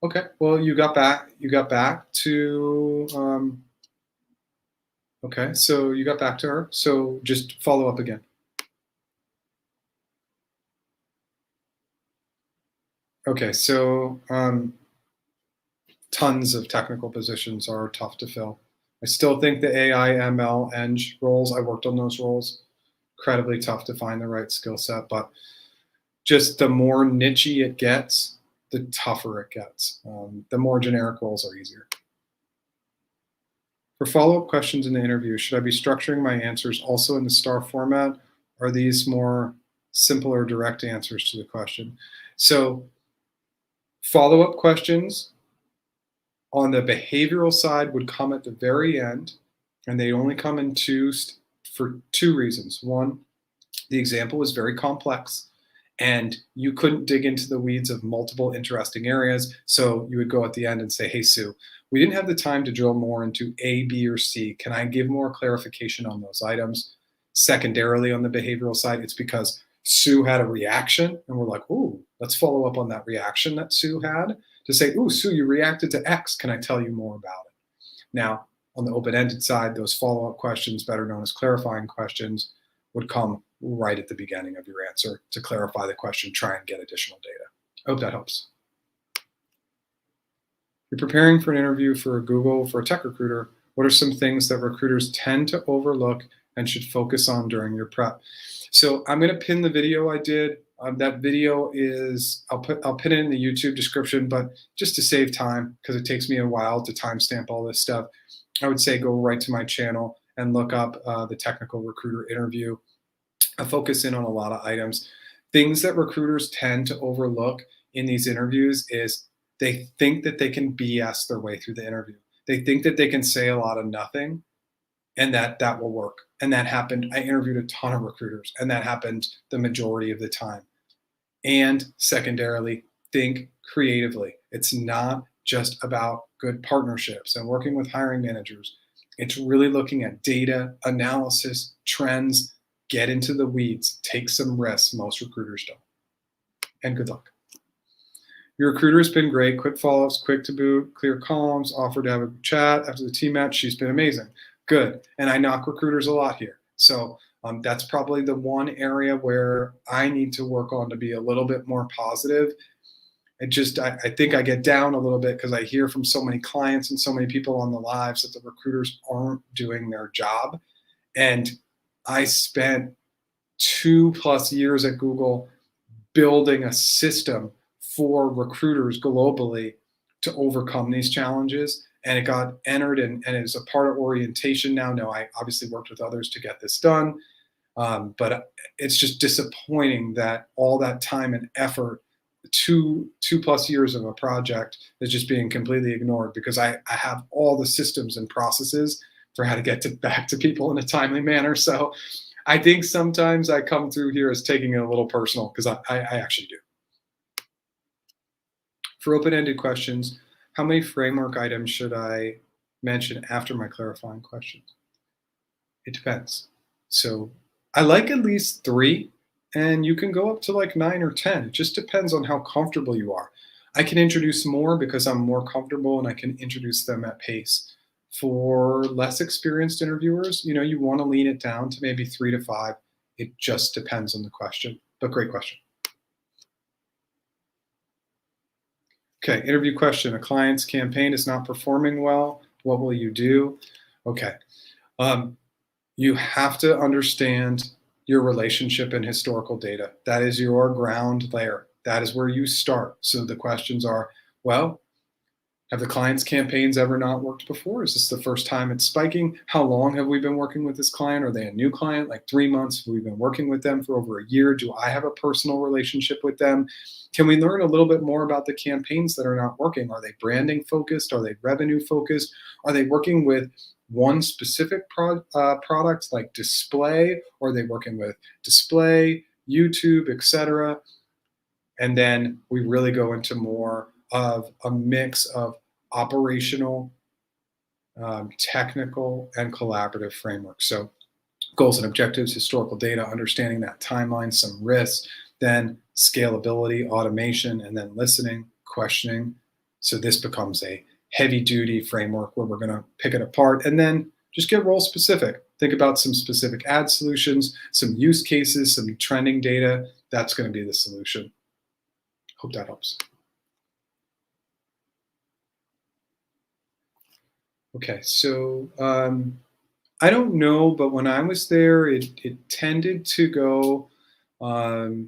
okay. Well, you got back to, okay, so you got back to her. So just follow up again. Okay, so tons of technical positions are tough to fill. I still think the AI, ML, Eng roles, I worked on those roles, incredibly tough to find the right skill set, but just the more niche-y it gets, the tougher it gets. The more generic roles are easier. For follow-up questions in the interview, should I be structuring my answers also in the STAR format? Or are these more simple or direct answers to the question? So follow-up questions on the behavioral side would come at the very end, and they only come in for 2 reasons. One, the example was very complex, and you couldn't dig into the weeds of multiple interesting areas, so you would go at the end and say, hey, Sue, we didn't have the time to drill more into A, B, or C. Can I give more clarification on those items? Secondarily, on the behavioral side, it's because Sue had a reaction, and we're like, ooh, let's follow up on that reaction that Sue had to say, ooh, Sue, you reacted to X. Can I tell you more about it? Now, on the open-ended side, those follow-up questions, better known as clarifying questions, would come right at the beginning of your answer to clarify the question, try and get additional data. I hope that helps. You're preparing for an interview for a tech recruiter. What are some things that recruiters tend to overlook and should focus on during your prep? So I'm going to pin the video I did. That video is, I'll pin it in the YouTube description, but just to save time, because it takes me a while to timestamp all this stuff, I would say go right to my channel and look up the technical recruiter interview. I focus in on a lot of items. Things that recruiters tend to overlook in these interviews is they think that they can BS their way through the interview. They think that they can say a lot of nothing and that will work. And that happened. I interviewed a ton of recruiters, and that happened the majority of the time. And secondarily, think creatively. It's not just about good partnerships and working with hiring managers. It's really looking at data, analysis, trends, get into the weeds, take some risks. Most recruiters don't. And good luck. Your recruiter has been great. Quick follow-ups, quick to boot, clear comms, offered to have a chat after the team match. She's been amazing. Good. And I knock recruiters a lot here. So that's probably the one area where I need to work on to be a little bit more positive. I think I get down a little bit because I hear from so many clients and so many people on the lives that the recruiters aren't doing their job. And I spent 2+ years at Google building a system for recruiters globally to overcome these challenges. And it got entered and is a part of orientation now. No, I obviously worked with others to get this done. But it's just disappointing that all that time and effort, 2+ years of a project, is just being completely ignored because I have all the systems and processes for how to get back to people in a timely manner. So I think sometimes I come through here as taking it a little personal because I actually do. For open-ended questions, how many framework items should I mention after my clarifying questions? It depends. So I like at least 3, and you can go up to like 9 or 10. It just depends on how comfortable you are. I can introduce more because I'm more comfortable and I can introduce them at pace. For less experienced interviewers, you want to lean it down to maybe 3 to 5. It just depends on the question, but great question. Okay, interview question. A client's campaign is not performing well. What will you do? Okay. You have to understand your relationship and historical data. That is your ground layer. That is where you start. So the questions are, well, have the client's campaigns ever not worked before? Is this the first time it's spiking? How long have we been working with this client? Are they a new client, like 3 months? Have we been working with them for over a year? Do I have a personal relationship with them? Can we learn a little bit more about the campaigns that are not working? Are they branding focused? Are they revenue focused? Are they working with one specific product like display? Or are they working with display, YouTube, etc.? And then we really go into more of a mix of operational, technical, and collaborative frameworks. So goals and objectives, historical data, understanding that timeline, some risks, then scalability, automation, and then listening, questioning. So this becomes a heavy-duty framework where we're going to pick it apart and then just get role specific. Think about some specific ad solutions, some use cases, some trending data. That's going to be the solution. Hope that helps. Okay, so I don't know, but when I was there, it tended to go, on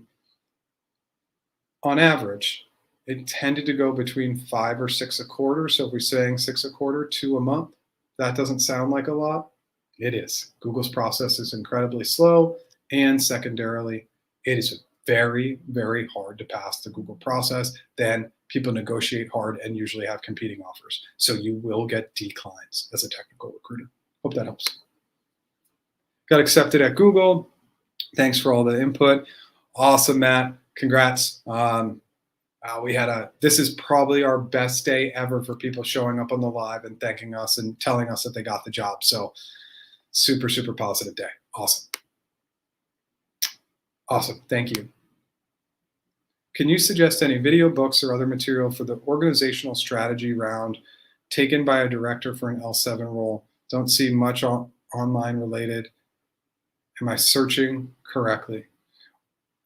average, it tended to go between 5 or 6 a quarter. So if we're saying 6 a quarter, 2 a month, that doesn't sound like a lot. It is. Google's process is incredibly slow, and secondarily, it is very, very hard to pass the Google process. Then people negotiate hard and usually have competing offers. So you will get declines as a technical recruiter. Hope that helps. Got accepted at Google. Thanks for all the input. Awesome, Matt. Congrats. This is probably our best day ever for people showing up on the live and thanking us and telling us that they got the job. So super, super positive day. Awesome. Awesome. Thank you. Can you suggest any video, books, or other material for the organizational strategy round taken by a director for an L7 role? Don't see much online related. Am I searching correctly?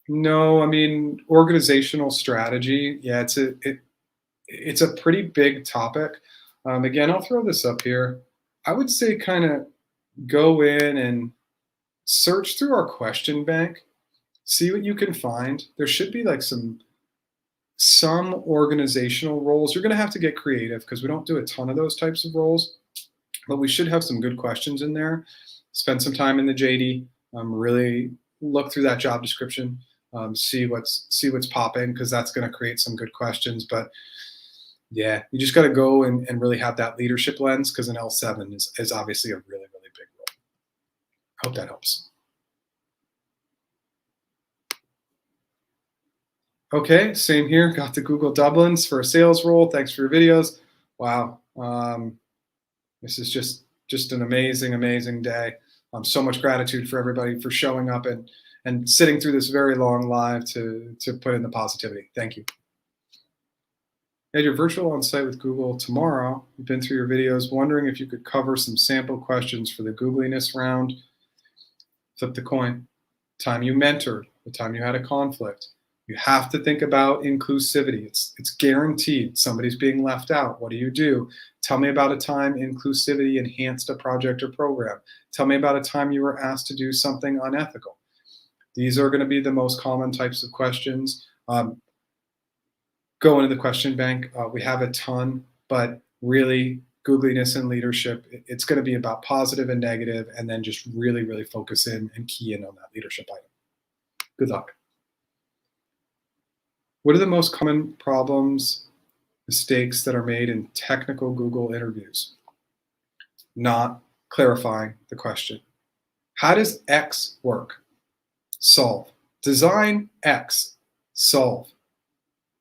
No, I mean, organizational strategy. Yeah, it's a pretty big topic. Again, I'll throw this up here. I would say kind of go in and search through our question bank. See what you can find. There should be like some organizational roles. You're going to have to get creative because we don't do a ton of those types of roles, but we should have some good questions in there. Spend some time in the JD. Really look through that job description. See what's popping because that's going to create some good questions. But yeah, you just got to go and really have that leadership lens because an L7 is obviously a really, really big role. Hope that helps. Okay, same here. Got the Google Dublins for a sales role. Thanks for your videos. Wow, this is just an amazing, amazing day. So much gratitude for everybody for showing up and sitting through this very long live to put in the positivity. Thank you. At your virtual on-site with Google tomorrow, you've been through your videos, wondering if you could cover some sample questions for the Googliness round. Flip the coin. Time you mentored, the time you had a conflict, You have to think about inclusivity. It's guaranteed. Somebody's being left out. What do you do? Tell me about a time inclusivity enhanced a project or program. Tell me about a time you were asked to do something unethical. These are going to be the most common types of questions. Go into the question bank. We have a ton, but really, Googliness and leadership, it's going to be about positive and negative, and then just really, really focus in and key in on that leadership item. Good luck. What are the most common problems, mistakes that are made in technical Google interviews? Not clarifying the question. How does X work? Solve. Design X. Solve.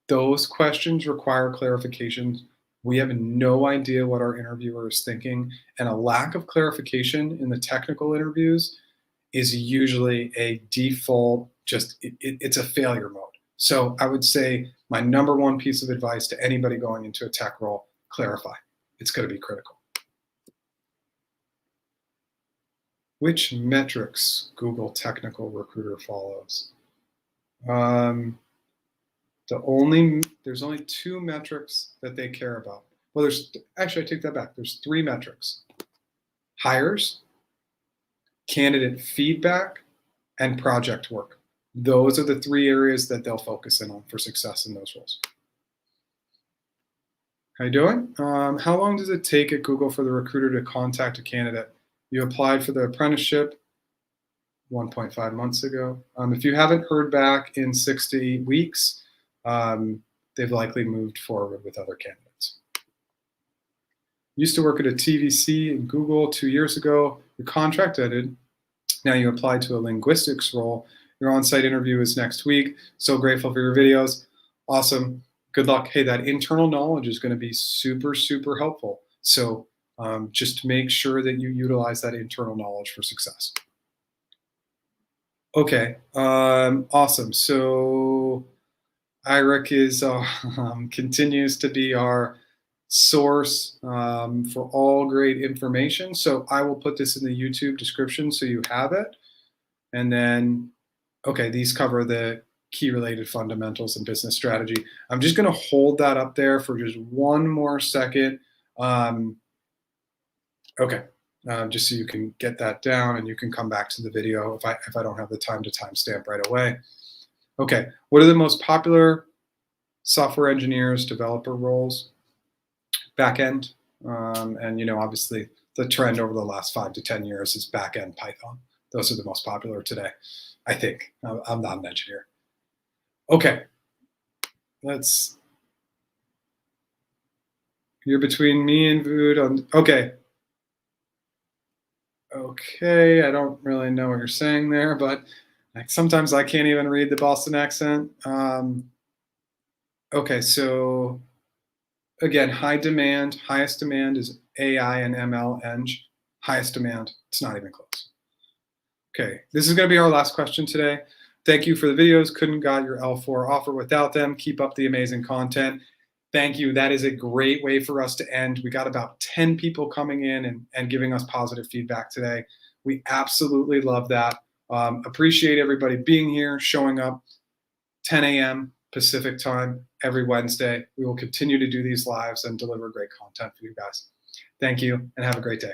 Those questions require clarification. We have no idea what our interviewer is thinking, and a lack of clarification in the technical interviews is usually a default, it's a failure mode. So I would say my number one piece of advice to anybody going into a tech role, clarify. It's going to be critical. Which metrics Google Technical Recruiter follows? There's only 2 metrics that they care about. Well, actually, I take that back. There's 3 metrics: hires, candidate feedback, and project work. Those are the 3 areas that they'll focus in on for success in those roles. How you doing? How long does it take at Google for the recruiter to contact a candidate? You applied for the apprenticeship 1.5 months ago. If you haven't heard back in 6 to 8 weeks, they've likely moved forward with other candidates. Used to work at a TVC in Google 2 years ago. Your contract ended. Now you applied to a linguistics role. Your on-site interview is next week. So grateful for your videos. Awesome. Good luck. Hey, that internal knowledge is going to be super, super helpful. So just make sure that you utilize that internal knowledge for success. Okay, awesome. So IREC is continues to be our source for all great information. So I will put this in the YouTube description so you have it. And then, okay, these cover the key related fundamentals and business strategy. I'm just going to hold that up there for just one more second. Okay, just so you can get that down and you can come back to the video if I don't have the time to timestamp right away. Okay, what are the most popular software engineers, developer roles? Backend, and obviously the trend over the last 5 to 10 years is backend Python. Those are the most popular today, I think. I'm not an engineer. Okay, you're between me and Vood on, okay. Okay, I don't really know what you're saying there, but sometimes I can't even read the Boston accent. Okay, so again, high demand, highest demand is AI and ML Eng. Highest demand, it's not even close. Okay, this is going to be our last question today. Thank you for the videos. Couldn't got your L4 offer without them. Keep up the amazing content. Thank you. That is a great way for us to end. We got about 10 people coming in and giving us positive feedback today. We absolutely love that. Appreciate everybody being here, showing up. 10 a.m. Pacific time every Wednesday. We will continue to do these lives and deliver great content for you guys. Thank you and have a great day.